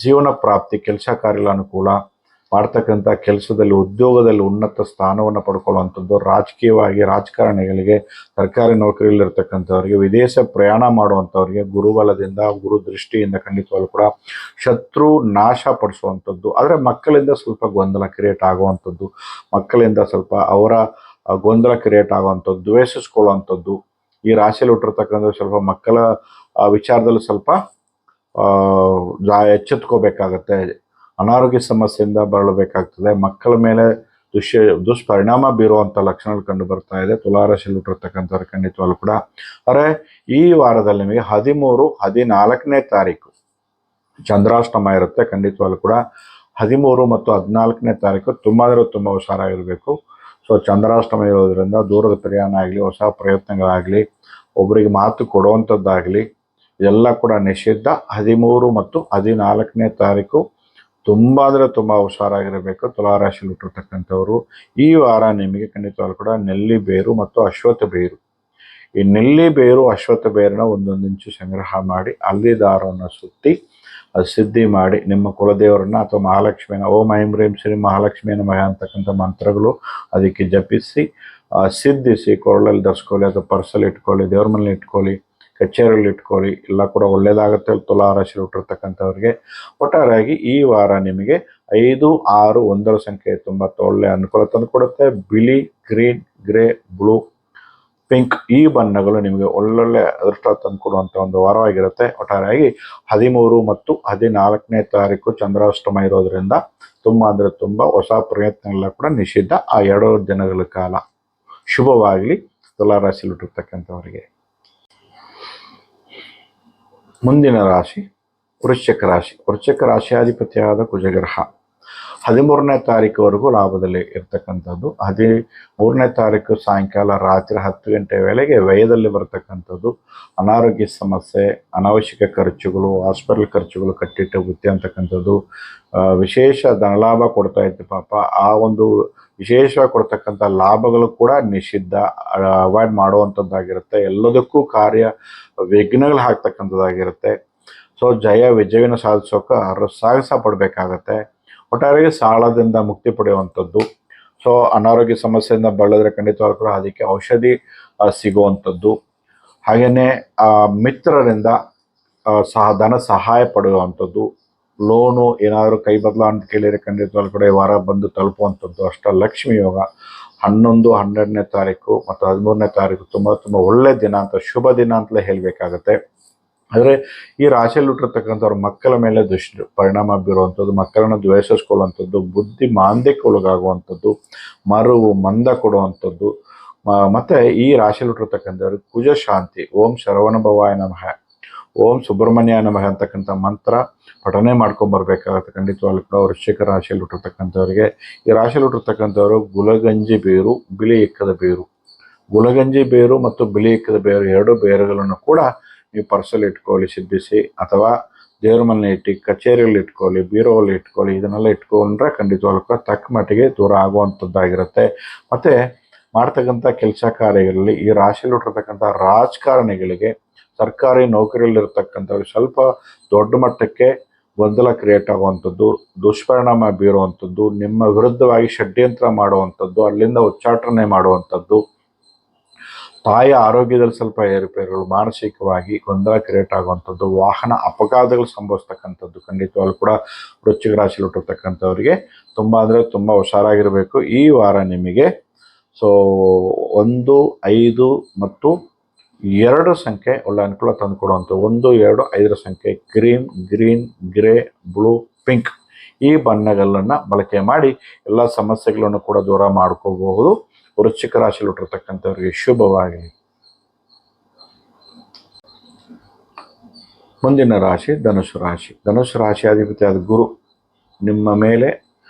ಜೀವನ ಪ್ರಾಪ್ತಿ, ಕೆಲಸ ಕಾರ್ಯಗಳ ಅನುಕೂಲ, ಮಾಡ್ತಕ್ಕಂಥ ಕೆಲಸದಲ್ಲಿ ಉದ್ಯೋಗದಲ್ಲಿ ಉನ್ನತ ಸ್ಥಾನವನ್ನು ಪಡ್ಕೊಳ್ಳುವಂಥದ್ದು, ರಾಜಕೀಯವಾಗಿ ರಾಜಕಾರಣಿಗಳಿಗೆ, ಸರ್ಕಾರಿ ನೌಕರಿಯಲ್ಲಿರ್ತಕ್ಕಂಥವ್ರಿಗೆ, ವಿದೇಶ ಪ್ರಯಾಣ ಮಾಡುವಂಥವ್ರಿಗೆ ಗುರುಬಲದಿಂದ ಗುರು ದೃಷ್ಟಿಯಿಂದ ಖಂಡಿತವಾಗ್ಲೂ ಕೂಡ ಶತ್ರು ನಾಶ ಪಡಿಸುವಂಥದ್ದು. ಆದರೆ ಮಕ್ಕಳಿಂದ ಸ್ವಲ್ಪ ಗೊಂದಲ ಕ್ರಿಯೇಟ್ ಆಗುವಂಥದ್ದು, ಮಕ್ಕಳಿಂದ ಸ್ವಲ್ಪ ಅವರ ಗೊಂದಲ ಕ್ರಿಯೇಟ್ ಆಗುವಂಥದ್ದು, ದ್ವೇಷಿಸ್ಕೊಳ್ಳುವಂಥದ್ದು. ಈ ರಾಶಿಯಲ್ಲಿ ಹುಟ್ಟಿರ್ತಕ್ಕಂಥ ಸ್ವಲ್ಪ ಮಕ್ಕಳ ವಿಚಾರದಲ್ಲಿ ಸ್ವಲ್ಪ ಎಚ್ಚೆತ್ಕೋಬೇಕಾಗತ್ತೆ. ಅನಾರೋಗ್ಯ ಸಮಸ್ಯೆಯಿಂದ ಬಳಲಬೇಕಾಗ್ತದೆ. ಮಕ್ಕಳ ಮೇಲೆ ದುಷ್ಪರಿಣಾಮ ಬೀರುವಂಥ ಲಕ್ಷಣಗಳು ಕಂಡು ಬರ್ತಾ ಇದೆ ತುಲಾರಾಶಿಯಲ್ಲಿ ಹುಟ್ಟಿರ್ತಕ್ಕಂಥವ್ರು ಖಂಡಿತವಾಗ್ಲೂ ಕೂಡ. ಆದರೆ ಈ ವಾರದಲ್ಲಿ ನಿಮಗೆ 13, 14ನೇ ತಾರೀಕು ಚಂದ್ರಾಷ್ಟಮ ಇರುತ್ತೆ ಖಂಡಿತವಾಗ್ಲೂ ಕೂಡ. 13 ಮತ್ತು 14ನೇ ತಾರೀಕು ತುಂಬ ಅಂದರೆ ತುಂಬ ಹುಷಾರಾಗಿರಬೇಕು. ಚಂದ್ರಾಷ್ಟಮ ಇರೋದ್ರಿಂದ ದೂರದ ಪ್ರಯಾಣ ಆಗಲಿ, ಹೊಸ ಪ್ರಯತ್ನಗಳಾಗಲಿ, ಒಬ್ಬರಿಗೆ ಮಾತು ಕೊಡುವಂಥದ್ದಾಗಲಿ ಎಲ್ಲ ಕೂಡ ನಿಷಿದ್ಧ. 13 ಮತ್ತು 14ನೇ ತಾರೀಕು ತುಂಬ ಅಂದರೆ ತುಂಬ ಹುಷಾರಾಗಿರಬೇಕು ತುಲಾರಾಶಿಯಲ್ಲಿ ಹುಟ್ಟಿರ್ತಕ್ಕಂಥವ್ರು. ಈ ವಾರ ನಿಮಗೆ ಖಂಡಿತವಾಗ್ಲೂ ಕೂಡ ನೆಲ್ಲಿ ಬೇರು ಮತ್ತು ಅಶ್ವತ್ಥ ಬೇರು, ಈ ನೆಲ್ಲಿ ಬೇರು ಅಶ್ವತ್ಥ ಬೇರನ್ನ ಒಂದೊಂದು ಇಂಚು ಸಂಗ್ರಹ ಮಾಡಿ ಹಳದಿ ದಾರವನ್ನು ಸುತ್ತಿ ಸಿದ್ಧಿ ಮಾಡಿ ನಿಮ್ಮ ಕುಲದೇವರನ್ನ ಅಥವಾ ಮಹಾಲಕ್ಷ್ಮಿಯನ್ನು ಓಂ ಐಂ ಹ್ರೀಂ ಶ್ರೀ ಮಹಾಲಕ್ಷ್ಮಿಯ ನಮಃ ಅಂತಕ್ಕಂಥ ಮಂತ್ರಗಳು ಅದಕ್ಕೆ ಜಪಿಸಿ ಸಿದ್ಧಿಸಿ ಕೊರಳಲ್ಲಿ ಧರಿಸ್ಕೊಳ್ಳಿ ಅಥವಾ ಪರ್ಸಲ್ಲಿ ಇಟ್ಕೊಳ್ಳಿ, ದೇವ್ರ ಮನೇಲಿ ಇಟ್ಕೊಳ್ಳಿ, ಕಚೇರಿಯಲ್ಲಿ ಇಟ್ಕೊಳ್ಳಿ. ಎಲ್ಲ ಕೂಡ ಒಳ್ಳೆಯದಾಗುತ್ತೆ ತುಲಾರಾಶಿ ಹುಟ್ಟಿರ್ತಕ್ಕಂಥವ್ರಿಗೆ. ಒಟ್ಟಾರೆಯಾಗಿ ಈ ವಾರ ನಿಮಗೆ 5, 6, 1ರ ಸಂಖ್ಯೆ ತುಂಬ ಒಳ್ಳೆಯ ಅನುಕೂಲ ತಂದು ಕೊಡುತ್ತೆ. ಬಿಳಿ, ಗ್ರೀನ್, ಗ್ರೇ, ಬ್ಲೂ, ಪಿಂಕ್ ಈ ಬಣ್ಣಗಳು ನಿಮಗೆ ಒಳ್ಳೊಳ್ಳೆ ಅದೃಷ್ಟ ತಂದು ಕೊಡುವಂಥ ಒಂದು ವಾರವಾಗಿರುತ್ತೆ. ಒಟ್ಟಾರೆಯಾಗಿ 13 ಮತ್ತು 14ನೇ ತಾರೀಕು ಚಂದ್ರಾಷ್ಟಮ ಇರೋದ್ರಿಂದ ತುಂಬ ಅಂದರೆ ತುಂಬ ಹೊಸ ಪ್ರಯತ್ನಗಳೆಲ್ಲ ಕೂಡ ನಿಷಿದ್ಧ ಆ 2 ದಿನಗಳ ಕಾಲ. ಶುಭವಾಗಲಿ ತುಲಾರಾಶಿಯಲ್ಲಿ ಹುಟ್ಟಿರ್ತಕ್ಕಂಥವರಿಗೆ. ಮುಂದಿನ ರಾಶಿ ವೃಶ್ಚಿಕ ರಾಶಿ. ವೃಶ್ಚಿಕ ರಾಶಿಯಾಧಿಪತಿಯಾದ ಕುಜಗ್ರಹ 13ನೇ ತಾರೀಕುವರೆಗೂ ಲಾಭದಲ್ಲಿ ಇರ್ತಕ್ಕಂಥದ್ದು. 13ನೇ ತಾರೀಕು ಸಾಯಂಕಾಲ ರಾತ್ರಿ 10 ಗಂಟೆ ವೇಳೆಗೆ ವ್ಯಯದಲ್ಲಿ ಬರ್ತಕ್ಕಂಥದ್ದು. ಅನಾರೋಗ್ಯ ಸಮಸ್ಯೆ, ಅನಾವಶ್ಯಕ ಖರ್ಚುಗಳು, ಹಾಸ್ಪಿಟಲ್ ಖರ್ಚುಗಳು, ಕಟ್ಟಿಟ್ಟ ಬುತ್ತಿ ಅಂತಕ್ಕಂಥದ್ದು, ವಿಶೇಷ ಧನಲಾಭ ಕೊಡ್ತಾ ಇತ್ತು ಪಾಪ. ಆ ಒಂದು ವಿಶೇಷವಾಗಿ ಕೊಡ್ತಕ್ಕಂಥ ಲಾಭಗಳು ಕೂಡ ನಿಷಿದ್ಧ, ಅವಾಯ್ಡ್ ಮಾಡುವಂಥದ್ದಾಗಿರುತ್ತೆ. ಎಲ್ಲದಕ್ಕೂ ಕಾರ್ಯ ವಿಘ್ನಗಳು ಹಾಕ್ತಕ್ಕಂಥದ್ದಾಗಿರುತ್ತೆ. ಜಯ ವಿಜಯವನ್ನು ಸಾಧಿಸೋಕೆ ಸಾಹಸ ಪಡಬೇಕಾಗತ್ತೆ. ಒಟ್ಟಾರೆಯಾಗಿ ಸಾಲದಿಂದ ಮುಕ್ತಿ ಪಡೆಯುವಂಥದ್ದು. ಅನಾರೋಗ್ಯ ಸಮಸ್ಯೆಯಿಂದ ಬಳಲಿದ್ರೆ ಖಂಡಿತವಾಗ್ಲೂ ಕೂಡ ಅದಕ್ಕೆ ಔಷಧಿ ಸಿಗುವಂಥದ್ದು. ಹಾಗೆಯೇ ಮಿತ್ರರಿಂದ ಧನ ಸಹಾಯ ಪಡೆಯುವಂಥದ್ದು. ಲೋನು ಏನಾದರೂ ಕೈ ಬದಲಾ ಅಂತ ಕೇಳಿದರೆ ಖಂಡಿತವಾಗ್ಲೂ ಕೂಡ ಈ ವಾರ ಬಂದು ತಲುಪುವಂಥದ್ದು. ಅಷ್ಟಲಕ್ಷ್ಮಿ ಯೋಗ 11, 12ನೇ ತಾರೀಕು ಮತ್ತು 13ನೇ ತಾರೀಕು ತುಂಬ ತುಂಬ ಒಳ್ಳೆಯ ದಿನ ಅಂತ, ಶುಭ ದಿನ ಅಂತಲೇ ಹೇಳಬೇಕಾಗತ್ತೆ. ಆದರೆ ಈ ರಾಶಿಯಲ್ಲಿ ಹುಟ್ಟಿರ್ತಕ್ಕಂಥವ್ರ ಮಕ್ಕಳ ಮೇಲೆ ಪರಿಣಾಮ ಬೀರುವಂಥದ್ದು, ಮಕ್ಕಳನ್ನು ದ್ವೇಷಿಸ್ಕೊಳ್ಳುವಂಥದ್ದು, ಬುದ್ಧಿ ಮಾಂದ್ಯಕ್ಕೆ ಒಳಗಾಗುವಂಥದ್ದು, ಮರುವು ಮಂದ ಕೊಡುವಂಥದ್ದು, ಮತ್ತು ಈ ರಾಶಿಯಲ್ಲಿಟ್ಟಿರ್ತಕ್ಕಂಥವ್ರಿಗೆ ಕುಜ ಶಾಂತಿ, ಓಂ ಶರವಣ ಭವಾಯ ನಮಃ, ಓಂ ಸುಬ್ರಹ್ಮಣ್ಯ ನಮಃ ಅಂತಕ್ಕಂಥ ಮಂತ್ರ ಪಠನೆ ಮಾಡ್ಕೊಂಬರ್ಬೇಕಾಗುತ್ತೆ ಖಂಡಿತವಾಗ್ಲೂ ಕೂಡ. ವೃಶ್ಚಿಕ ರಾಶಿಯಲ್ಲಿ ಹುಟ್ಟಿರ್ತಕ್ಕಂಥವ್ರಿಗೆ, ಈ ರಾಶಿಯಲ್ಲಿ ಹುಟ್ಟಿರ್ತಕ್ಕಂಥವ್ರು ಗುಲಗಂಜಿ ಬೇರು, ಬಿಳಿ ಎಕ್ಕದ ಬೇರು, ಗುಲಗಂಜಿ ಬೇರು ಮತ್ತು ಬಿಳಿ ಎಕ್ಕದ ಬೇರು ಎರಡು ಬೇರುಗಳನ್ನು ಕೂಡ ನೀವು ಪರ್ಸಲ್ಲಿ ಇಟ್ಕೊಳ್ಳಿ ಸಿದ್ಧಿಸಿ, ಅಥವಾ ದೇವ್ರ ಮನೆ ಇಟ್ಟು, ಕಚೇರಿಯಲ್ಲಿ ಇಟ್ಕೊಳ್ಳಿ, ಬೀರೋಲ್ಲಿ ಇಟ್ಕೊಳ್ಳಿ. ಇದನ್ನೆಲ್ಲ ಇಟ್ಕೊಂಡ್ರೆ ಖಂಡಿತವಾಗ್ಲೂ ಕೂಡ ತಕ್ಕ ಮಟ್ಟಿಗೆ ದೂರ ಆಗುವಂಥದ್ದಾಗಿರುತ್ತೆ. ಮತ್ತು ಮಾಡ್ತಕ್ಕಂಥ ಕೆಲಸ ಕಾರ್ಯಗಳಲ್ಲಿ ಈ ರಾಶಿಯಲ್ಲಿ ಹುಟ್ಟಿರ್ತಕ್ಕಂಥ ರಾಜಕಾರಣಿಗಳಿಗೆ, ಸರ್ಕಾರಿ ನೌಕರಿಯಲ್ಲಿರ್ತಕ್ಕಂಥವ್ರಿಗೆ ಸ್ವಲ್ಪ ದೊಡ್ಡ ಮಟ್ಟಕ್ಕೆ ಗೊಂದಲ ಕ್ರಿಯೇಟ್ ಆಗುವಂಥದ್ದು, ದುಷ್ಪರಿಣಾಮ ಬೀರುವಂಥದ್ದು, ನಿಮ್ಮ ವಿರುದ್ಧವಾಗಿ ಷಡ್ಯಂತ್ರ ಮಾಡುವಂಥದ್ದು, ಅಲ್ಲಿಂದ ಉಚ್ಚಾಟನೆ ಮಾಡುವಂಥದ್ದು, ತಾಯಿಯ ಆರೋಗ್ಯದಲ್ಲಿ ಸ್ವಲ್ಪ ಏರುಪೇರುಗಳು, ಮಾನಸಿಕವಾಗಿ ಗೊಂದಲ ಕ್ರಿಯೇಟ್ ಆಗುವಂಥದ್ದು, ವಾಹನ ಅಪಘಾತಗಳು ಸಂಭವಿಸ್ತಕ್ಕಂಥದ್ದು ಖಂಡಿತವಾಗ್ಲೂ ಕೂಡ ವೃಶ್ಚಿಕ ರಾಶಿಯಲ್ಲಿ ಹುಟ್ಟಿರ್ತಕ್ಕಂಥವ್ರಿಗೆ ತುಂಬ ಅಂದರೆ ತುಂಬ ಹುಷಾರಾಗಿರಬೇಕು ಈ ವಾರ ನಿಮಗೆ. ಸೊ 1, 5 ಮತ್ತು 2 ಸಂಖ್ಯೆ ಒಳ್ಳೆ ಅನುಕೂಲ ತಂದುಕೊಡುವಂಥ 1, 2, 5 ಸಂಖ್ಯೆ cream, green, grey, blue, pink ಈ ಬಣ್ಣಗಳನ್ನು ಬಳಕೆ ಮಾಡಿ ಎಲ್ಲ ಸಮಸ್ಯೆಗಳನ್ನು ಕೂಡ ದೂರ ಮಾಡ್ಕೋಬಹುದು. ವೃಶ್ಚಿಕ ರಾಶಿಯಲ್ಲಿ ಹುಟ್ಟಿರ್ತಕ್ಕಂಥವ್ರಿಗೆ ಶುಭವಾಗಲಿ. ಮುಂದಿನ ರಾಶಿ ಧನುಸು ರಾಶಿ. ಧನುಸು ರಾಶಿಯಾಧಿಪತಿಯಾದ ಗುರು ನಿಮ್ಮ ಮೇಲೆ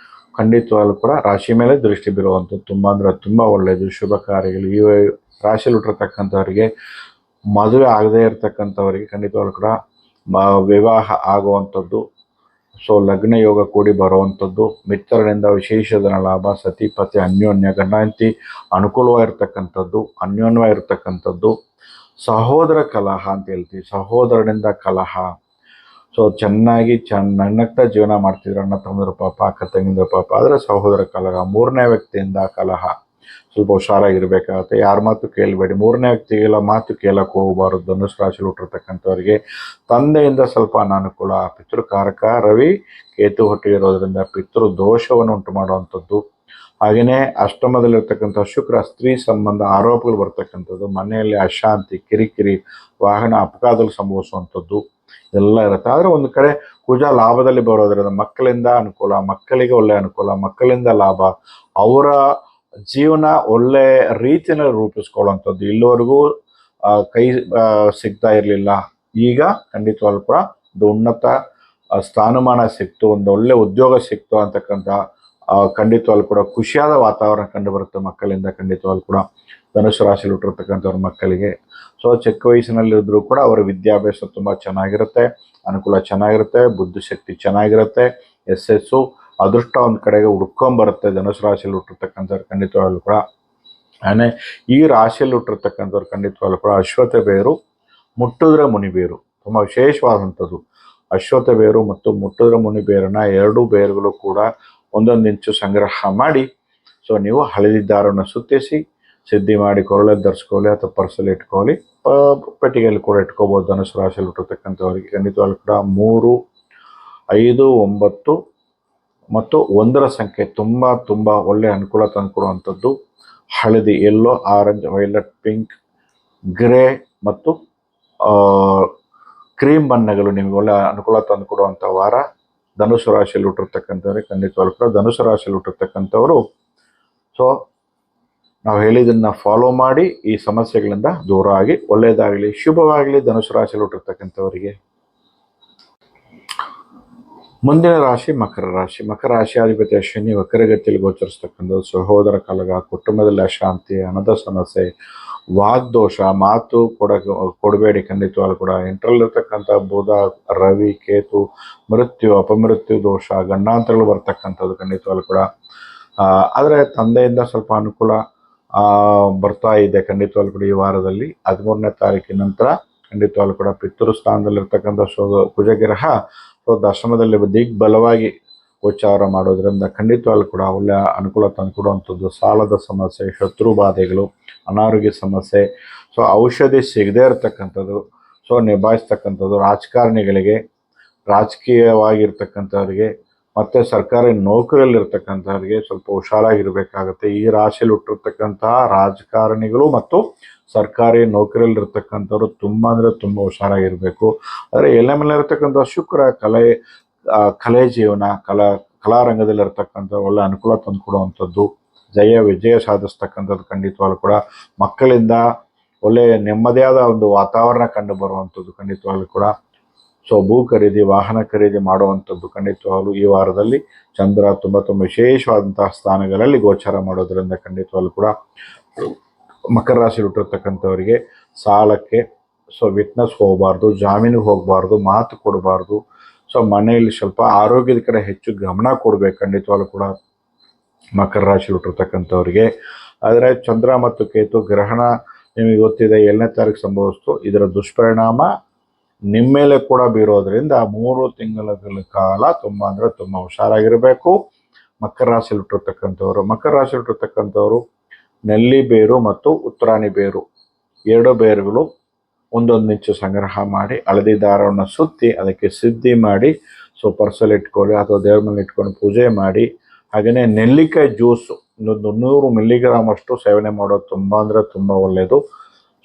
ಖಂಡಿತವಾಗ್ಲೂ ಕೂಡ ರಾಶಿ ಮೇಲೆ ದೃಷ್ಟಿ ಬೀರುವಂಥದ್ದು ತುಂಬ ಅಂದರೆ ತುಂಬ ಒಳ್ಳೆಯದು, ಶುಭ ಕಾರ್ಯಗಳು. ಈ ರಾಶಿಯಲ್ಲಿ ಹುಟ್ಟಿರ್ತಕ್ಕಂಥವ್ರಿಗೆ ಮದುವೆ ಆಗದೇ ಇರತಕ್ಕಂಥವರಿಗೆ ಖಂಡಿತವಾಗ್ಲೂ ಕೂಡ ವಿವಾಹ ಆಗುವಂಥದ್ದು, ಸೊ ಲಗ್ನ ಯೋಗ ಕೂಡಿ ಬರುವಂಥದ್ದು, ಮಿತ್ರರಿಂದ ವಿಶೇಷ ಧನ ಲಾಭ, ಸತಿಪತಿ ಅನ್ಯೋನ್ಯ, ಗಂಡ ಹೆಂಡತಿ ಅನುಕೂಲವಾಗಿರ್ತಕ್ಕಂಥದ್ದು, ಅನ್ಯೋನ್ಯವಾಗಿರ್ತಕ್ಕಂಥದ್ದು, ಸಹೋದರ ಕಲಹ ಅಂತ ಹೇಳ್ತೀವಿ, ಸಹೋದರನಿಂದ ಕಲಹ. ಸೊ ಚೆನ್ನಾಗಿ ನಗ್ನಗ್ತಾ ಜೀವನ ಮಾಡ್ತಿದ್ರು, ಅಣ್ಣ ತಮ್ಮಂದ್ರ ಪಾಪ, ಅಕ್ಕ ತಂಗಿದ್ರ ಪಾಪ, ಆದರೆ ಸಹೋದರ ಕಲಹ, ಮೂರನೇ ವ್ಯಕ್ತಿಯಿಂದ ಕಲಹ, ಸ್ವಲ್ಪ ಹುಷಾರಾಗಿರ್ಬೇಕಾಗುತ್ತೆ. ಯಾರ ಮಾತು ಕೇಳಬೇಡಿ, ಮೂರನೇ ವ್ಯಕ್ತಿಗೆಲ್ಲ ಮಾತು ಕೇಳಕ್ಕೆ ಹೋಗಬಾರ್ದು. ಧನುಸು ರಾಶಿಯಲ್ಲಿ ಹುಟ್ಟಿರ್ತಕ್ಕಂಥವ್ರಿಗೆ ತಂದೆಯಿಂದ ಸ್ವಲ್ಪ ಅನಾನುಕೂಲ, ಪಿತೃಕಾರಕ ರವಿ ಕೇತು ಹುಟ್ಟಿರೋದ್ರಿಂದ ಪಿತೃ ದೋಷವನ್ನು ಉಂಟು ಮಾಡುವಂಥದ್ದು. ಹಾಗೆಯೇ ಅಷ್ಟಮದಲ್ಲಿರ್ತಕ್ಕಂಥ ಶುಕ್ರ ಸ್ತ್ರೀ ಸಂಬಂಧ ಆರೋಪಗಳು ಬರ್ತಕ್ಕಂಥದ್ದು, ಮನೆಯಲ್ಲಿ ಅಶಾಂತಿ, ಕಿರಿಕಿರಿ, ವಾಹನ ಅಪಘಾತಗಳು ಸಂಭವಿಸುವಂಥದ್ದು ಎಲ್ಲ ಇರುತ್ತೆ. ಆದರೆ ಒಂದು ಕಡೆ ಕುಜ ಲಾಭದಲ್ಲಿ ಬರೋದ್ರಿಂದ ಮಕ್ಕಳಿಂದ ಅನುಕೂಲ, ಮಕ್ಕಳಿಗೆ ಒಳ್ಳೆಯ ಅನುಕೂಲ, ಮಕ್ಕಳಿಂದ ಲಾಭ, ಅವರ ಜೀವನ ಒಳ್ಳೆ ರೀತಿಯಲ್ಲಿ ರೂಪಿಸ್ಕೊಳ್ಳುವಂಥದ್ದು. ಇಲ್ಲಿವರೆಗೂ ಕೈ ಸಿಗ್ತಾ ಇರಲಿಲ್ಲ, ಈಗ ಖಂಡಿತವಾಗ್ಲೂ ಕೂಡ ಒಂದು ಉನ್ನತ ಸ್ಥಾನಮಾನ ಸಿಕ್ತು, ಒಂದು ಒಳ್ಳೆ ಉದ್ಯೋಗ ಸಿಕ್ತು ಅಂತಕ್ಕಂಥ ಖಂಡಿತವಾಗ್ಲೂ ಕೂಡ ಖುಷಿಯಾದ ವಾತಾವರಣ ಕಂಡು ಬರುತ್ತೆ ಮಕ್ಕಳಿಂದ. ಖಂಡಿತವಾಗ್ಲೂ ಕೂಡ ಧನುಸು ರಾಶಿಯಲ್ಲಿ ಹುಟ್ಟಿರ್ತಕ್ಕಂಥವ್ರ ಮಕ್ಕಳಿಗೆ ಸೊ ಚಿಕ್ಕ ವಯಸ್ಸಿನಲ್ಲಿದ್ದರೂ ಕೂಡ ಅವರ ವಿದ್ಯಾಭ್ಯಾಸ ತುಂಬ ಚೆನ್ನಾಗಿರುತ್ತೆ, ಅನುಕೂಲ ಚೆನ್ನಾಗಿರುತ್ತೆ, ಬುದ್ಧಿಶಕ್ತಿ ಚೆನ್ನಾಗಿರುತ್ತೆ, ಯಶಸ್ಸು ಅದೃಷ್ಟ ಒಂದು ಕಡೆಗೆ ಹುಡ್ಕೊಂಬರುತ್ತೆ ಧನುಸು ರಾಶಿಯಲ್ಲಿ ಹುಟ್ಟಿರ್ತಕ್ಕಂಥವ್ರು ಖಂಡಿತವಾಗ್ಲೂ ಕೂಡ. ಆಮೇಲೆ ಈ ರಾಶಿಯಲ್ಲಿ ಹುಟ್ಟಿರ್ತಕ್ಕಂಥವ್ರು ಖಂಡಿತವಾಗ್ಲೂ ಕೂಡ ಅಶ್ವತ್ಥ ಬೇರು, ಮುಟ್ಟಿದ್ರೆ ಮುನಿ ಬೇರು ತುಂಬ ವಿಶೇಷವಾದಂಥದ್ದು. ಅಶ್ವತ್ಥ ಬೇರು ಮತ್ತು ಮುಟ್ಟಿದ್ರೆ ಮುನಿ ಬೇರನ್ನ ಎರಡೂ ಬೇರುಗಳು ಕೂಡ ಒಂದೊಂದು ಇಂಚು ಸಂಗ್ರಹ ಮಾಡಿ, ಸೊ ನೀವು ಹಳದಿ ದಾರವನ್ನು ಸುತ್ತಿಸಿ ಸಿದ್ಧಿ ಮಾಡಿ ಕೊರಳಲ್ಲಿ ಧರಿಸ್ಕೊಳ್ಳಿ ಅಥವಾ ಪರ್ಸಲ್ಲಿ ಇಟ್ಕೊಳ್ಳಿ, ಪೆಟ್ಟಿಗೆಯಲ್ಲಿ ಕೂಡ ಇಟ್ಕೋಬೋದು. ಧನುಸು ರಾಶಿಯಲ್ಲಿ ಹುಟ್ಟಿರ್ತಕ್ಕಂಥವ್ರಿಗೆ ಖಂಡಿತವಾಗ್ಲೂ ಕೂಡ 3, 5, 9 ಮತ್ತು 1 ಸಂಖ್ಯೆ ತುಂಬ ಒಳ್ಳೆಯ ಅನುಕೂಲ ತಂದುಕೊಡುವಂಥದ್ದು. ಹಳದಿ, yellow, orange, violet, pink, grey ಮತ್ತು ಕ್ರೀಮ್ ಬಣ್ಣಗಳು ನಿಮಗೆ ಒಳ್ಳೆ ಅನುಕೂಲ ತಂದುಕೊಡುವಂಥ ವಾರ ಧನುಸು ರಾಶಿಯಲ್ಲಿ ಹುಟ್ಟಿರ್ತಕ್ಕಂಥವ್ರಿಗೆ ಖಂಡಿತವಾಗ್ಲೂ ಕೂಡ. ಧನುಸು ರಾಶಿಯಲ್ಲಿ ಹುಟ್ಟಿರ್ತಕ್ಕಂಥವರು ಸೊ ನಾವು ಹೇಳಿದ್ದನ್ನು ಫಾಲೋ ಮಾಡಿ ಈ ಸಮಸ್ಯೆಗಳಿಂದ ದೂರ ಆಗಿ ಒಳ್ಳೆಯದಾಗಲಿ, ಶುಭವಾಗಲಿ ಧನುಸು ರಾಶಿಯಲ್ಲಿ ಹುಟ್ಟಿರ್ತಕ್ಕಂಥವರಿಗೆ. ಮುಂದಿನ ರಾಶಿ ಮಕರ ರಾಶಿ. ಮಕರ ರಾಶಿಯಾಧಿಪತಿ ಶನಿ ವಕ್ರಗತಿಯಲ್ಲಿ ಗೋಚರಿಸ್ತಕ್ಕಂಥದ್ದು. ಸಹೋದರ ಕಲಗ, ಕುಟುಂಬದಲ್ಲಿ ಅಶಾಂತಿ, ಹಣದ ಸಮಸ್ಯೆ, ವಾಗ್ದೋಷ, ಮಾತು ಕೊಡಬೇಡಿ ಖಂಡಿತವಾಗ್ಲೂ ಕೂಡ. ಎಂಟರಲ್ಲಿರ್ತಕ್ಕಂಥ ಬುಧ, ರವಿ, ಕೇತು, ಮೃತ್ಯು, ಅಪಮೃತ್ಯು ದೋಷ, ಗಂಡಾಂತರಗಳು ಬರ್ತಕ್ಕಂಥದ್ದು ಖಂಡಿತವಾಗ್ಲೂ ಕೂಡ. ಆದರೆ ತಂದೆಯಿಂದ ಸ್ವಲ್ಪ ಅನುಕೂಲ ಬರ್ತಾ ಇದೆ ಖಂಡಿತವಾಗ್ಲೂ ಕೂಡ. ಈ ವಾರದಲ್ಲಿ 13ನೇ ತಾರೀಕಿನ ನಂತರ ಖಂಡಿತವಾಗ್ಲೂ ಕೂಡ ಪಿತೃ ಸ್ಥಾನದಲ್ಲಿರ್ತಕ್ಕಂಥ ಕುಜಗ್ರಹ ದಶಮದಲ್ಲಿ ದಿಗ್ಬಲವಾಗಿ ಗೋಚಾರ ಮಾಡೋದ್ರಿಂದ ಖಂಡಿತವಾಗ್ಲೂ ಕೂಡ ಒಳ್ಳೆಯ ಅನುಕೂಲ ತಂದುಕೊಡುವಂಥದ್ದು. ಸಾಲದ ಸಮಸ್ಯೆ, ಶತ್ರು ಬಾಧೆಗಳು, ಅನಾರೋಗ್ಯ ಸಮಸ್ಯೆ, ಸೊ ಔಷಧಿ ಸಿಗದೇ ಇರತಕ್ಕಂಥದ್ದು, ಸೊ ನಿಭಾಯಿಸ್ತಕ್ಕಂಥದ್ದು. ರಾಜಕಾರಣಿಗಳಿಗೆ, ರಾಜಕೀಯವಾಗಿರ್ತಕ್ಕಂಥವ್ರಿಗೆ ಮತ್ತು ಸರ್ಕಾರಿ ನೌಕರಿಯಲ್ಲಿರ್ತಕ್ಕಂಥವ್ರಿಗೆ ಸ್ವಲ್ಪ ಹುಷಾರಾಗಿರಬೇಕಾಗುತ್ತೆ. ಈ ರಾಶಿಯಲ್ಲಿ ಹುಟ್ಟಿರ್ತಕ್ಕಂತಹ ರಾಜಕಾರಣಿಗಳು ಮತ್ತು ಸರ್ಕಾರಿ ನೌಕರಿಯಲ್ಲಿರ್ತಕ್ಕಂಥವ್ರು ತುಂಬ ಅಂದರೆ ತುಂಬ ಹುಷಾರಾಗಿರಬೇಕು. ಆದರೆ ಎಲೆ ಮೇಲೆ ಇರ್ತಕ್ಕಂಥ ಶುಕ್ರ ಕಲೆ ಜೀವನ, ಕಲಾರಂಗದಲ್ಲಿರ್ತಕ್ಕಂಥ ಒಳ್ಳೆ ಅನುಕೂಲ ತಂದುಕೊಡುವಂಥದ್ದು. ವಿಜಯ ಸಾಧಿಸ್ತಕ್ಕಂಥದ್ದು ಖಂಡಿತವಾಗ್ಲೂ ಕೂಡ. ಮಕ್ಕಳಿಂದ ಒಳ್ಳೆಯ ನೆಮ್ಮದಿಯಾದ ಒಂದು ವಾತಾವರಣ ಕಂಡು ಬರುವಂಥದ್ದು ಖಂಡಿತವಾಗ್ಲೂ ಕೂಡ. ಸೊ ಭೂ ಖರೀದಿ, ವಾಹನ ಖರೀದಿ ಮಾಡುವಂಥದ್ದು ಖಂಡಿತವಾಗ್ಲೂ ಈ ವಾರದಲ್ಲಿ ಚಂದ್ರ ತುಂಬ ವಿಶೇಷವಾದಂತಹ ಸ್ಥಾನಗಳಲ್ಲಿ ಗೋಚಾರ ಮಾಡೋದ್ರಿಂದ ಖಂಡಿತವಾಗ್ಲೂ ಕೂಡ ಮಕರ ರಾಶಿಯಲ್ಲಿ ಹುಟ್ಟಿರ್ತಕ್ಕಂಥವರಿಗೆ ಸಾಲಕ್ಕೆ ವಿಟ್ನೆಸ್ ಹೋಗಬಾರ್ದು, ಜಾಮೀನಿಗೆ ಹೋಗಬಾರ್ದು, ಮಾತು ಕೊಡಬಾರ್ದು. ಸೊ ಮನೆಯಲ್ಲಿ ಸ್ವಲ್ಪ ಆರೋಗ್ಯದ ಕಡೆ ಹೆಚ್ಚು ಗಮನ ಕೊಡಬೇಕು ಖಂಡಿತವಾಗ್ಲೂ ಕೂಡ ಮಕರ ರಾಶಿಯಲ್ಲಿ ಹುಟ್ಟಿರ್ತಕ್ಕಂಥವ್ರಿಗೆ. ಆದರೆ ಚಂದ್ರ ಮತ್ತು ಕೇತು ಗ್ರಹಣ ನಿಮಗೆ ಗೊತ್ತಿದೆ 7ನೇ ತಾರೀಕು ಸಂಭವಿಸ್ತು. ಇದರ ದುಷ್ಪರಿಣಾಮ ನಿಮ್ಮ ಮೇಲೆ ಕೂಡ ಬೀರೋದ್ರಿಂದ 3 ತಿಂಗಳ ಕಾಲ ತುಂಬ ಹುಷಾರಾಗಿರಬೇಕು ಮಕರ ರಾಶಿಯಲ್ಲಿ ಹುಟ್ಟಿರ್ತಕ್ಕಂಥವ್ರು. ಮಕರ ರಾಶಿಯಲ್ಲಿ ಹುಟ್ಟಿರ್ತಕ್ಕಂಥವ್ರು ನೆಲ್ಲಿ ಬೇರು ಮತ್ತು ಉತ್ತರಾಣಿ ಬೇರು 2 ಬೇರುಗಳು ಒಂದೊಂದು ಇಂಚು ಸಂಗ್ರಹ ಮಾಡಿ ಹಳದಿ ದಾರವನ್ನು ಸುತ್ತಿ ಅದಕ್ಕೆ ಸಿದ್ಧಿ ಮಾಡಿ ಪರ್ಸಲ್ಲಿ ಇಟ್ಕೊಳ್ಳಿ ಅಥವಾ ದೇವ್ರ ಮೇಲೆ ಇಟ್ಕೊಂಡು ಪೂಜೆ ಮಾಡಿ. ಹಾಗೆಯೇ ನೆಲ್ಲಿಕಾಯಿ ಜ್ಯೂಸು 100 ಮಿಲಿಗ್ರಾಮ್ ಅಷ್ಟು ಸೇವನೆ ಮಾಡೋದು ತುಂಬ ಒಳ್ಳೆಯದು.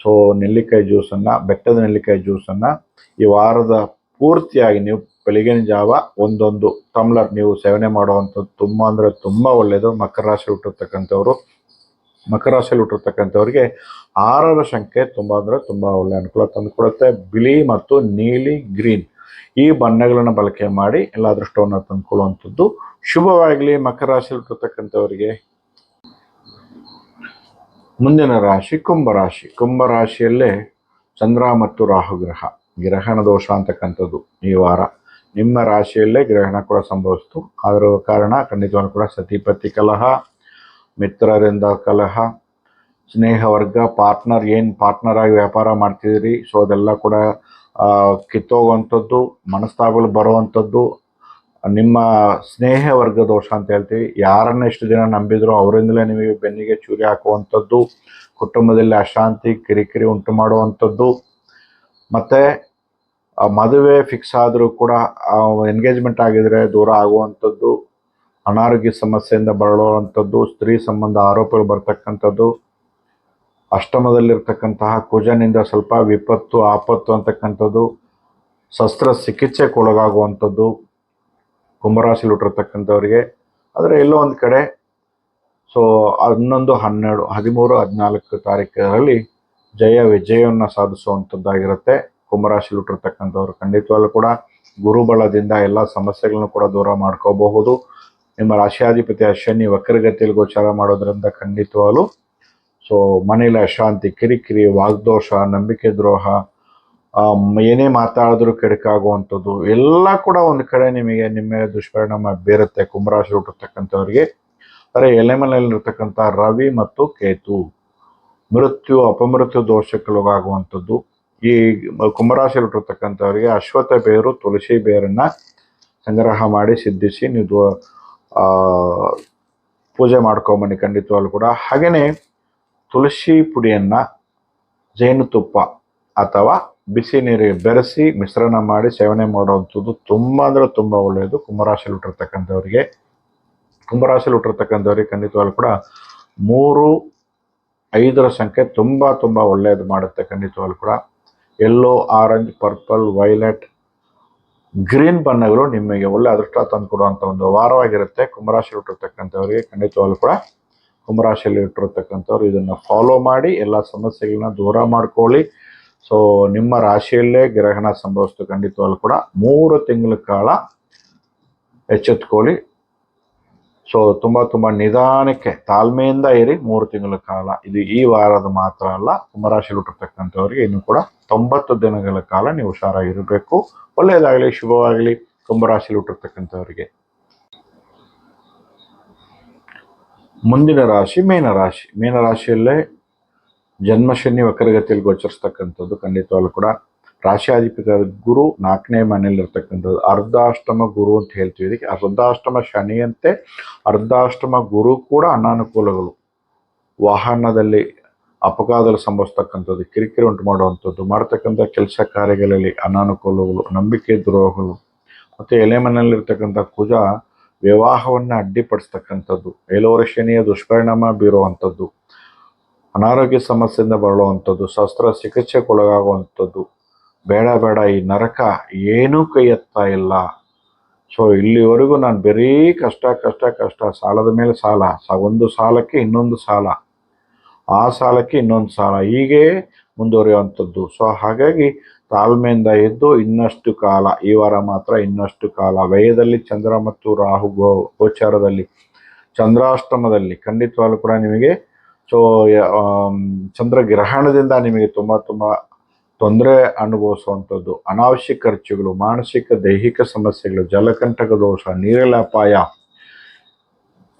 ಸೊ ನೆಲ್ಲಿಕಾಯಿ ಜ್ಯೂಸನ್ನು, ಬೆಟ್ಟದ ನೆಲ್ಲಿಕಾಯಿ ಜ್ಯೂಸನ್ನು ಈ ವಾರದ ಪೂರ್ತಿಯಾಗಿ ನೀವು ಬೆಳಗಿನ ಜಾವ 1 ಟಮ್ಲರ್ ನೀವು ಸೇವನೆ ಮಾಡುವಂಥದ್ದು ತುಂಬ ಒಳ್ಳೆಯದು. ಮಕರ ರಾಶಿ ಹುಟ್ಟಿರ್ತಕ್ಕಂಥವ್ರು. ಮಕರ ರಾಶಿಯಲ್ಲಿ ಹುಟ್ಟಿರ್ತಕ್ಕಂಥವ್ರಿಗೆ 6ರ ಸಂಖ್ಯೆ ತುಂಬ ಒಳ್ಳೆಯ ಅನುಕೂಲ ತಂದುಕೊಡುತ್ತೆ. ಬಿಳಿ ಮತ್ತು ನೀಲಿ, ಗ್ರೀನ್ ಈ ಬಣ್ಣಗಳನ್ನು ಬಳಕೆ ಮಾಡಿ ಎಲ್ಲ ಅದೃಷ್ಟವನ್ನು ತಂದುಕೊಳ್ಳುವಂಥದ್ದು ಶುಭವಾಗಲಿ ಮಕರ ರಾಶಿಯಲ್ಲಿ ಹುಟ್ಟಿರ್ತಕ್ಕಂಥವರಿಗೆ. ಮುಂದಿನ ರಾಶಿ ಕುಂಭರಾಶಿ. ಕುಂಭರಾಶಿಯಲ್ಲೇ ಚಂದ್ರ ಮತ್ತು ರಾಹು ಗ್ರಹಣ ದೋಷ ಅಂತಕ್ಕಂಥದ್ದು ಈ ವಾರ ನಿಮ್ಮ ರಾಶಿಯಲ್ಲೇ ಗ್ರಹಣ ಕೂಡ ಸಂಭವಿಸ್ತು. ಅದರ ಕಾರಣ ಖಂಡಿತವಾಗಿ ಕೂಡ ಸತಿಪತಿ ಕಲಹ, ಮಿತ್ರರಿಂದ ಕಲಹ, ಸ್ನೇಹ ವರ್ಗ, ಪಾರ್ಟ್ನರ್ ಆಗಿ ವ್ಯಾಪಾರ ಮಾಡ್ತಿದ್ದೀರಿ. ಸೊ ಅದೆಲ್ಲ ಕೂಡ ಕಿತ್ತೋಗುವಂಥದ್ದು, ಮನಸ್ತಾಪಗಳು ಬರುವಂಥದ್ದು. ನಿಮ್ಮ ಸ್ನೇಹ ವರ್ಗ ದೋಷ ಅಂತ ಹೇಳ್ತೀವಿ. ಯಾರನ್ನ ಎಷ್ಟು ದಿನ ನಂಬಿದ್ರು ಅವರಿಂದಲೇ ನಿಮಗೆ ಬೆನ್ನಿಗೆ ಚೂರಿ ಹಾಕುವಂಥದ್ದು, ಕುಟುಂಬದಲ್ಲಿ ಅಶಾಂತಿ, ಕಿರಿಕಿರಿ ಉಂಟು ಮಾಡುವಂಥದ್ದು. ಮತ್ತು ಮದುವೆ ಫಿಕ್ಸ್ ಆದರೂ ಕೂಡ ಎಂಗೇಜ್ಮೆಂಟ್ ಆಗಿದರೆ ದೂರ ಆಗುವಂಥದ್ದು, ಅನಾರೋಗ್ಯ ಸಮಸ್ಯೆಯಿಂದ ಬಳಲುವಂಥದ್ದು, ಸ್ತ್ರೀ ಸಂಬಂಧ ಆರೋಪಗಳು ಬರ್ತಕ್ಕಂಥದ್ದು, ಅಷ್ಟಮದಲ್ಲಿರ್ತಕ್ಕಂತಹ ಕುಜನಿಂದ ಸ್ವಲ್ಪ ವಿಪತ್ತು ಆಪತ್ತು ಅಂತಕ್ಕಂಥದ್ದು, ಶಸ್ತ್ರಚಿಕಿತ್ಸೆಗೆ ಒಳಗಾಗುವಂಥದ್ದು ಕುಂಭರಾಶಿಯಲ್ಲಿ ಹುಟ್ಟಿರ್ತಕ್ಕಂಥವ್ರಿಗೆ. ಆದರೆ ಎಲ್ಲೋ ಒಂದು ಕಡೆ 11, 12, 13, 14 ತಾರೀಕುಗಳಲ್ಲಿ ವಿಜಯವನ್ನು ಸಾಧಿಸುವಂಥದ್ದಾಗಿರುತ್ತೆ ಕುಂಭರಾಶಿಯಲ್ಲಿ ಹುಟ್ಟಿರ್ತಕ್ಕಂಥವ್ರು. ಖಂಡಿತವಾಗ್ಲೂ ಕೂಡ ಗುರುಬಲದಿಂದ ಎಲ್ಲ ಸಮಸ್ಯೆಗಳನ್ನು ಕೂಡ ದೂರ ಮಾಡ್ಕೋಬಹುದು. ನಿಮ್ಮ ರಾಶಿಯಾಧಿಪತಿ ಶನಿ ವಕ್ರಗತಿಯಲ್ಲಿ ಗೋಚಾರ ಮಾಡೋದ್ರಿಂದ ಖಂಡಿತವಾಗ್ಲೂ ಮನೆಯಲ್ಲಿ ಅಶಾಂತಿ, ಕಿರಿಕಿರಿ, ವಾಗ್ದೋಷ, ನಂಬಿಕೆ ದ್ರೋಹ, ಏನೇ ಮಾತಾಡಿದ್ರೂ ಕೆಡಕಾಗುವಂಥದ್ದು ಎಲ್ಲ ಕೂಡ ಒಂದು ಕಡೆ ನಿಮಗೆ ನಿಮ್ಮ ಮೇಲೆ ದುಷ್ಪರಿಣಾಮ ಬೀರುತ್ತೆ ಕುಂಭರಾಶಿ ಹುಟ್ಟಿರ್ತಕ್ಕಂಥವ್ರಿಗೆ. ಆದರೆ ಎಲೆಮನೆಯಲ್ಲಿರ್ತಕ್ಕಂಥ ರವಿ ಮತ್ತು ಕೇತು ಮೃತ್ಯು ಅಪಮೃತ್ಯು ದೋಷಕ್ಕೊಳಗಾಗುವಂಥದ್ದು. ಈ ಕುಂಭರಾಶಿಯಲ್ಲಿ ಹುಟ್ಟಿರ್ತಕ್ಕಂಥವ್ರಿಗೆ ಅಶ್ವತ್ಥ ಬೇರು, ತುಳಸಿ ಬೇರನ್ನು ಸಂಗ್ರಹ ಮಾಡಿ ಸಿದ್ಧಿಸಿ ನೀವು ಪೂಜೆ ಮಾಡ್ಕೊಂಬನ್ನಿ ಖಂಡಿತವಾಗ್ಲೂ ಕೂಡ. ಹಾಗೆಯೇ ತುಳಸಿ ಪುಡಿಯನ್ನು ಜೇನುತುಪ್ಪ ಅಥವಾ ಬಿಸಿ ನೀರಿಗೆ ಬೆರೆಸಿ ಮಿಶ್ರಣ ಮಾಡಿ ಸೇವನೆ ಮಾಡುವಂಥದ್ದು ತುಂಬ ಒಳ್ಳೆಯದು ಕುಂಭರಾಶಿಯಲ್ಲಿ ಹುಟ್ಟಿರ್ತಕ್ಕಂಥವ್ರಿಗೆ. ಕುಂಭರಾಶಿಯಲ್ಲಿ ಹುಟ್ಟಿರ್ತಕ್ಕಂಥವ್ರಿಗೆ ಖಂಡಿತವಾಗ್ಲೂ ಕೂಡ 3, 5ರ ಸಂಖ್ಯೆ ತುಂಬ ಒಳ್ಳೆಯದು ಮಾಡುತ್ತೆ ಖಂಡಿತವಾಗ್ಲೂ ಕೂಡ. Yellow, orange, purple, violet, green ಬಣ್ಣಗಳು ನಿಮಗೆ ಒಳ್ಳೆ ಅದೃಷ್ಟ ತಂದು ಕೊಡುವಂಥ ಒಂದು ವಾರವಾಗಿರುತ್ತೆ ಕುಂಭರಾಶಿಯಲ್ಲಿ ಹುಟ್ಟಿರ್ತಕ್ಕಂಥವ್ರಿಗೆ. ಖಂಡಿತವಾಗ್ಲೂ ಕೂಡ ಕುಂಭರಾಶಿಯಲ್ಲಿ ಹುಟ್ಟಿರ್ತಕ್ಕಂಥವ್ರು ಇದನ್ನು ಫಾಲೋ ಮಾಡಿ ಎಲ್ಲ ಸಮಸ್ಯೆಗಳನ್ನ ದೂರ ಮಾಡ್ಕೊಳ್ಳಿ. ಸೊ ನಿಮ್ಮ ರಾಶಿಯಲ್ಲೇ ಗ್ರಹಣ ಸಂಭವಿಸ್ತು ಖಂಡಿತವಾಗ್ಲೂ ಕೂಡ 3 ತಿಂಗಳ ಕಾಲ ಎಚ್ಚೆತ್ಕೊಳ್ಳಿ. ಸೊ ತುಂಬ ನಿಧಾನಕ್ಕೆ ತಾಳ್ಮೆಯಿಂದ ಇರಿ 3 ತಿಂಗಳ ಕಾಲ. ಇದು ಈ ವಾರದ ಮಾತ್ರ ಅಲ್ಲ, ಕುಂಭರಾಶಿಯಲ್ಲಿ ಹುಟ್ಟಿರ್ತಕ್ಕಂಥವ್ರಿಗೆ ಇನ್ನು ಕೂಡ 90 ದಿನಗಳ ಕಾಲ ನೀವು ಹುಷಾರಾಗಿರಬೇಕು. ಒಳ್ಳೆಯದಾಗಲಿ, ಶುಭವಾಗಲಿ ಕುಂಭರಾಶಿಯಲ್ಲಿ ಹುಟ್ಟಿರ್ತಕ್ಕಂಥವ್ರಿಗೆ. ಮುಂದಿನ ರಾಶಿ ಮೀನರಾಶಿ. ಮೀನರಾಶಿಯಲ್ಲೇ ಜನ್ಮಶನಿ ವಕ್ರಗತಿಯಲ್ಲಿ ಗೋಚರಿಸ್ತಕ್ಕಂಥದ್ದು ಖಂಡಿತವಾಗ್ಲೂ ಕೂಡ. ರಾಶಿಯಾಧಿಪತಿ ಗುರು 4ನೇ ಮನೆಯಲ್ಲಿರ್ತಕ್ಕಂಥದ್ದು ಅರ್ಧಾಷ್ಟಮ ಗುರು ಅಂತ ಹೇಳ್ತೀವಿ. ಇದಕ್ಕೆ ಅರ್ಧಾಷ್ಟಮ ಶನಿಯಂತೆ ಅರ್ಧಾಷ್ಟಮ ಗುರು ಕೂಡ ಅನಾನುಕೂಲಗಳು, ವಾಹನದಲ್ಲಿ ಅಪಘಾತದಲ್ಲಿ ಸಂಭವಿಸ್ತಕ್ಕಂಥದ್ದು, ಕಿರಿಕಿರಿ ಉಂಟು ಮಾಡುವಂಥದ್ದು, ಮಾಡ್ತಕ್ಕಂಥ ಕೆಲಸ ಕಾರ್ಯಗಳಲ್ಲಿ ಅನಾನುಕೂಲಗಳು, ನಂಬಿಕೆ ದ್ರೋಹಗಳು, ಮತ್ತು ಎಲೆಮನೆಯಲ್ಲಿರ್ತಕ್ಕಂಥ ಕುಜ ವಿವಾಹವನ್ನು ಅಡ್ಡಿಪಡಿಸ್ತಕ್ಕಂಥದ್ದು, 7ರ ಶನಿಯ ದುಷ್ಪರಿಣಾಮ ಬೀರುವಂಥದ್ದು, ಅನಾರೋಗ್ಯ ಸಮಸ್ಯೆಯಿಂದ ಬಳಲುವಂಥದ್ದು, ಶಸ್ತ್ರಚಿಕಿತ್ಸೆಗೊಳಗಾಗುವಂಥದ್ದು. ಬೇಡ ಈ ನರಕ ಏನೂ ಕೈ ಎತ್ತಾ ಇಲ್ಲ. ಸೊ ಇಲ್ಲಿವರೆಗೂ ನಾನು ಬರೀ ಕಷ್ಟ ಕಷ್ಟ ಕಷ್ಟ, ಸಾಲದ ಮೇಲೆ ಸಾಲ, ಒಂದು ಸಾಲಕ್ಕೆ ಇನ್ನೊಂದು ಸಾಲ, ಆ ಸಾಲಕ್ಕೆ ಇನ್ನೊಂದು ಸಾಲ, ಹೀಗೆ ಮುಂದುವರಿಯುವಂಥದ್ದು. ಸೊ ಹಾಗಾಗಿ ತಾಳ್ಮೆಯಿಂದ ಇದ್ದು ಇನ್ನಷ್ಟು ಕಾಲ, ಈ ವಾರ ಮಾತ್ರ ಇನ್ನಷ್ಟು ಕಾಲ, ವ್ಯಯದಲ್ಲಿ ಚಂದ್ರ ಮತ್ತು ರಾಹು ಗೋಚಾರದಲ್ಲಿ, ಚಂದ್ರಾಷ್ಟಮದಲ್ಲಿ ಖಂಡಿತವಾಗ್ಲೂ ಕೂಡ ನಿಮಗೆ ಸೊ ಚಂದ್ರಗ್ರಹಣದಿಂದ ನಿಮಗೆ ತುಂಬ ತುಂಬ ತೊಂದರೆ ಅನುಭವಿಸುವಂಥದ್ದು, ಅನಾವಶ್ಯಕ ಖರ್ಚುಗಳು, ಮಾನಸಿಕ ದೈಹಿಕ ಸಮಸ್ಯೆಗಳು, ಜಲಕಂಟಕ ದೋಷ, ನೀರಿನ ಅಪಾಯ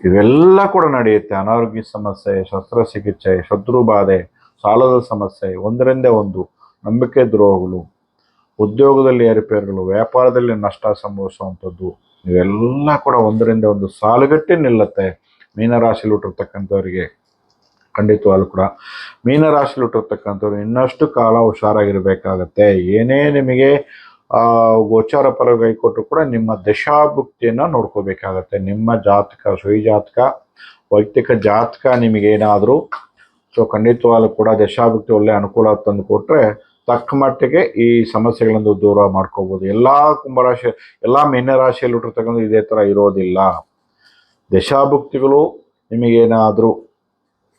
ಇವೆಲ್ಲ ಕೂಡ ನಡೆಯುತ್ತೆ. ಅನಾರೋಗ್ಯ ಸಮಸ್ಯೆ, ಶಸ್ತ್ರಚಿಕಿತ್ಸೆ, ಶತ್ರು ಬಾಧೆ, ಸಾಲದ ಸಮಸ್ಯೆ, ಒಂದರಿಂದ ಒಂದು, ನಂಬಿಕೆ ದ್ರೋಹಗಳು, ಉದ್ಯೋಗದಲ್ಲಿ ಏರುಪೇರುಗಳು, ವ್ಯಾಪಾರದಲ್ಲಿ ನಷ್ಟ ಸಂಭವಿಸುವಂಥದ್ದು ಇವೆಲ್ಲ ಕೂಡ ಒಂದರಿಂದ ಒಂದು ಸಾಲುಗಟ್ಟಿ ನಿಲ್ಲುತ್ತೆ ಮೀನರಾಶಿಯಲ್ಲಿ ಹುಟ್ಟಿರ್ತಕ್ಕಂಥವ್ರಿಗೆ. ಖಂಡಿತವಾಗ್ಲೂ ಕೂಡ ಮೀನರಾಶಿಯಲ್ಲಿ ಹುಟ್ಟಿರ್ತಕ್ಕಂಥವ್ರು ಇನ್ನಷ್ಟು ಕಾಲ ಹುಷಾರಾಗಿರ್ಬೇಕಾಗತ್ತೆ. ಏನೇ ನಿಮಗೆ ಗೋಚಾರ ಫಲ ಕೈ ಕೊಟ್ಟರು ಕೂಡ ನಿಮ್ಮ ದಶಾಭುಕ್ತಿಯನ್ನು ನೋಡ್ಕೋಬೇಕಾಗತ್ತೆ. ನಿಮ್ಮ ಜಾತಕ, ಸುಯಿ ಜಾತಕ, ವೈಯಕ್ತಿಕ ಜಾತಕ ನಿಮಗೇನಾದರೂ ಸೊ ಖಂಡಿತವಾಗ್ಲೂ ಕೂಡ ದಶಾಭುಕ್ತಿ ಒಳ್ಳೆ ಅನುಕೂಲ ತಂದು ಕೊಟ್ಟರೆ ತಕ್ಕ ಮಟ್ಟಿಗೆ ಈ ಸಮಸ್ಯೆಗಳನ್ನು ದೂರ ಮಾಡ್ಕೋಬೋದು. ಎಲ್ಲ ಕುಂಭರಾಶಿ, ಎಲ್ಲ ಮೀನರಾಶಿಯಲ್ಲಿ ಹುಟ್ಟಿರ್ತಕ್ಕಂಥ ಇದೇ ಥರ ಇರೋದಿಲ್ಲ. ದಶಾಭುಕ್ತಿಗಳು ನಿಮಗೇನಾದರೂ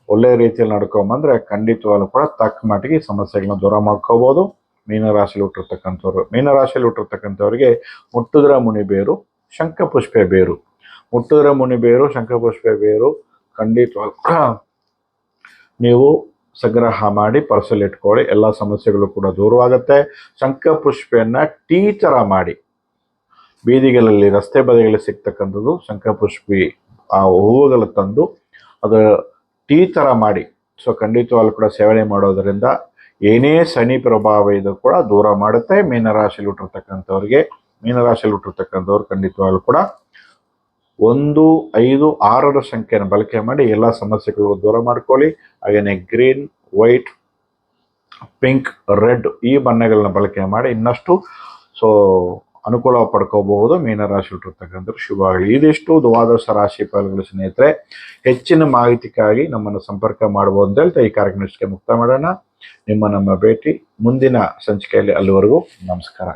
ಒಳ್ಳೆ ರೀತಿಯಲ್ಲಿ ನಡ್ಕೊಂಬಂದರೆ ಖಂಡಿತವಾಗ್ಲೂ ಕೂಡ ತಕ್ಕ ಮಟ್ಟಿಗೆ ಈ ಸಮಸ್ಯೆಗಳನ್ನ ದೂರ ಮಾಡ್ಕೋಬೋದು. ಮೀನರಾಶಿಯಲ್ಲಿ ಹುಟ್ಟಿರ್ತಕ್ಕಂಥವ್ರಿಗೆ ಮುಟ್ಟಿದ್ರೆ ಮುನಿಬೇರು, ಶಂಖಪುಷ್ಪೆ ಬೇರು. ಮುಟ್ಟಿದ್ರೆ ಮುನಿಬೇರು, ಶಂಖಪುಷ್ಪೆ ಬೇರು ಖಂಡಿತವಾಗ್ಲೂ ಕೂಡ ನೀವು ಸಂಗ್ರಹ ಮಾಡಿ ಪರ್ಸಲ್ಲಿ ಇಟ್ಕೊಳ್ಳಿ, ಎಲ್ಲ ಸಮಸ್ಯೆಗಳು ಕೂಡ ದೂರವಾಗುತ್ತೆ. ಶಂಖಪುಷ್ಪೆಯನ್ನು ಟೀ ಥರ ಮಾಡಿ ಬೀದಿಗಳಲ್ಲಿ, ರಸ್ತೆ ಬದಿಗಳಲ್ಲಿ ಸಿಗ್ತಕ್ಕಂಥದ್ದು ಶಂಖಪುಷ್ಪಿ ಆ ಹೂವುಗಳು ತಂದು ಅದು ಟೀ ಥರ ಮಾಡಿ ಸೊ ಖಂಡಿತವಾಗ್ಲೂ ಕೂಡ ಸೇವನೆ ಮಾಡೋದರಿಂದ ಏನೇ ಶನಿ ಪ್ರಭಾವ ಇದು ಕೂಡ ದೂರ ಮಾಡುತ್ತೆ. ಮೀನರಾಶಿಯಲ್ಲಿ ಹುಟ್ಟಿರ್ತಕ್ಕಂಥವ್ರು ಖಂಡಿತವಾಗ್ಲೂ ಕೂಡ 1, 5, 6ರ ಸಂಖ್ಯೆಯನ್ನು ಬಳಕೆ ಮಾಡಿ ಎಲ್ಲ ಸಮಸ್ಯೆಗಳು ದೂರ ಮಾಡ್ಕೊಳ್ಳಿ. ಹಾಗೆಯೇ ಗ್ರೀನ್, ವೈಟ್, ಪಿಂಕ್, ರೆಡ್ ಈ ಬಣ್ಣಗಳನ್ನ ಬಳಕೆ ಮಾಡಿ ಇನ್ನಷ್ಟು ಸೊ ಅನುಕೂಲ ಪಡ್ಕೋಬಹುದು. ಮೀನರಾಶಿ ಹುಟ್ಟಿರ್ತಕ್ಕಂಥವ್ರು ಶುಭವಾಗಲಿ. ಇದಿಷ್ಟು ದ್ವಾದಶ ರಾಶಿ ಫಲಗಳು ಸ್ನೇಹಿತರೆ. ಹೆಚ್ಚಿನ ಮಾಹಿತಿಗಾಗಿ ನಮ್ಮನ್ನು ಸಂಪರ್ಕ ಮಾಡಬಹುದು ಅಂತ ಹೇಳ್ತಾ ಈ ಕಾರ್ಯಕ್ರಮಕ್ಕೆ ಮುಕ್ತ ಮಾಡೋಣ. ನಮ್ಮ ಭೇಟಿ ಮುಂದಿನ ಸಂಚಿಕೆಯಲ್ಲಿ. ಅಲ್ಲಿವರೆಗೂ ನಮಸ್ಕಾರ.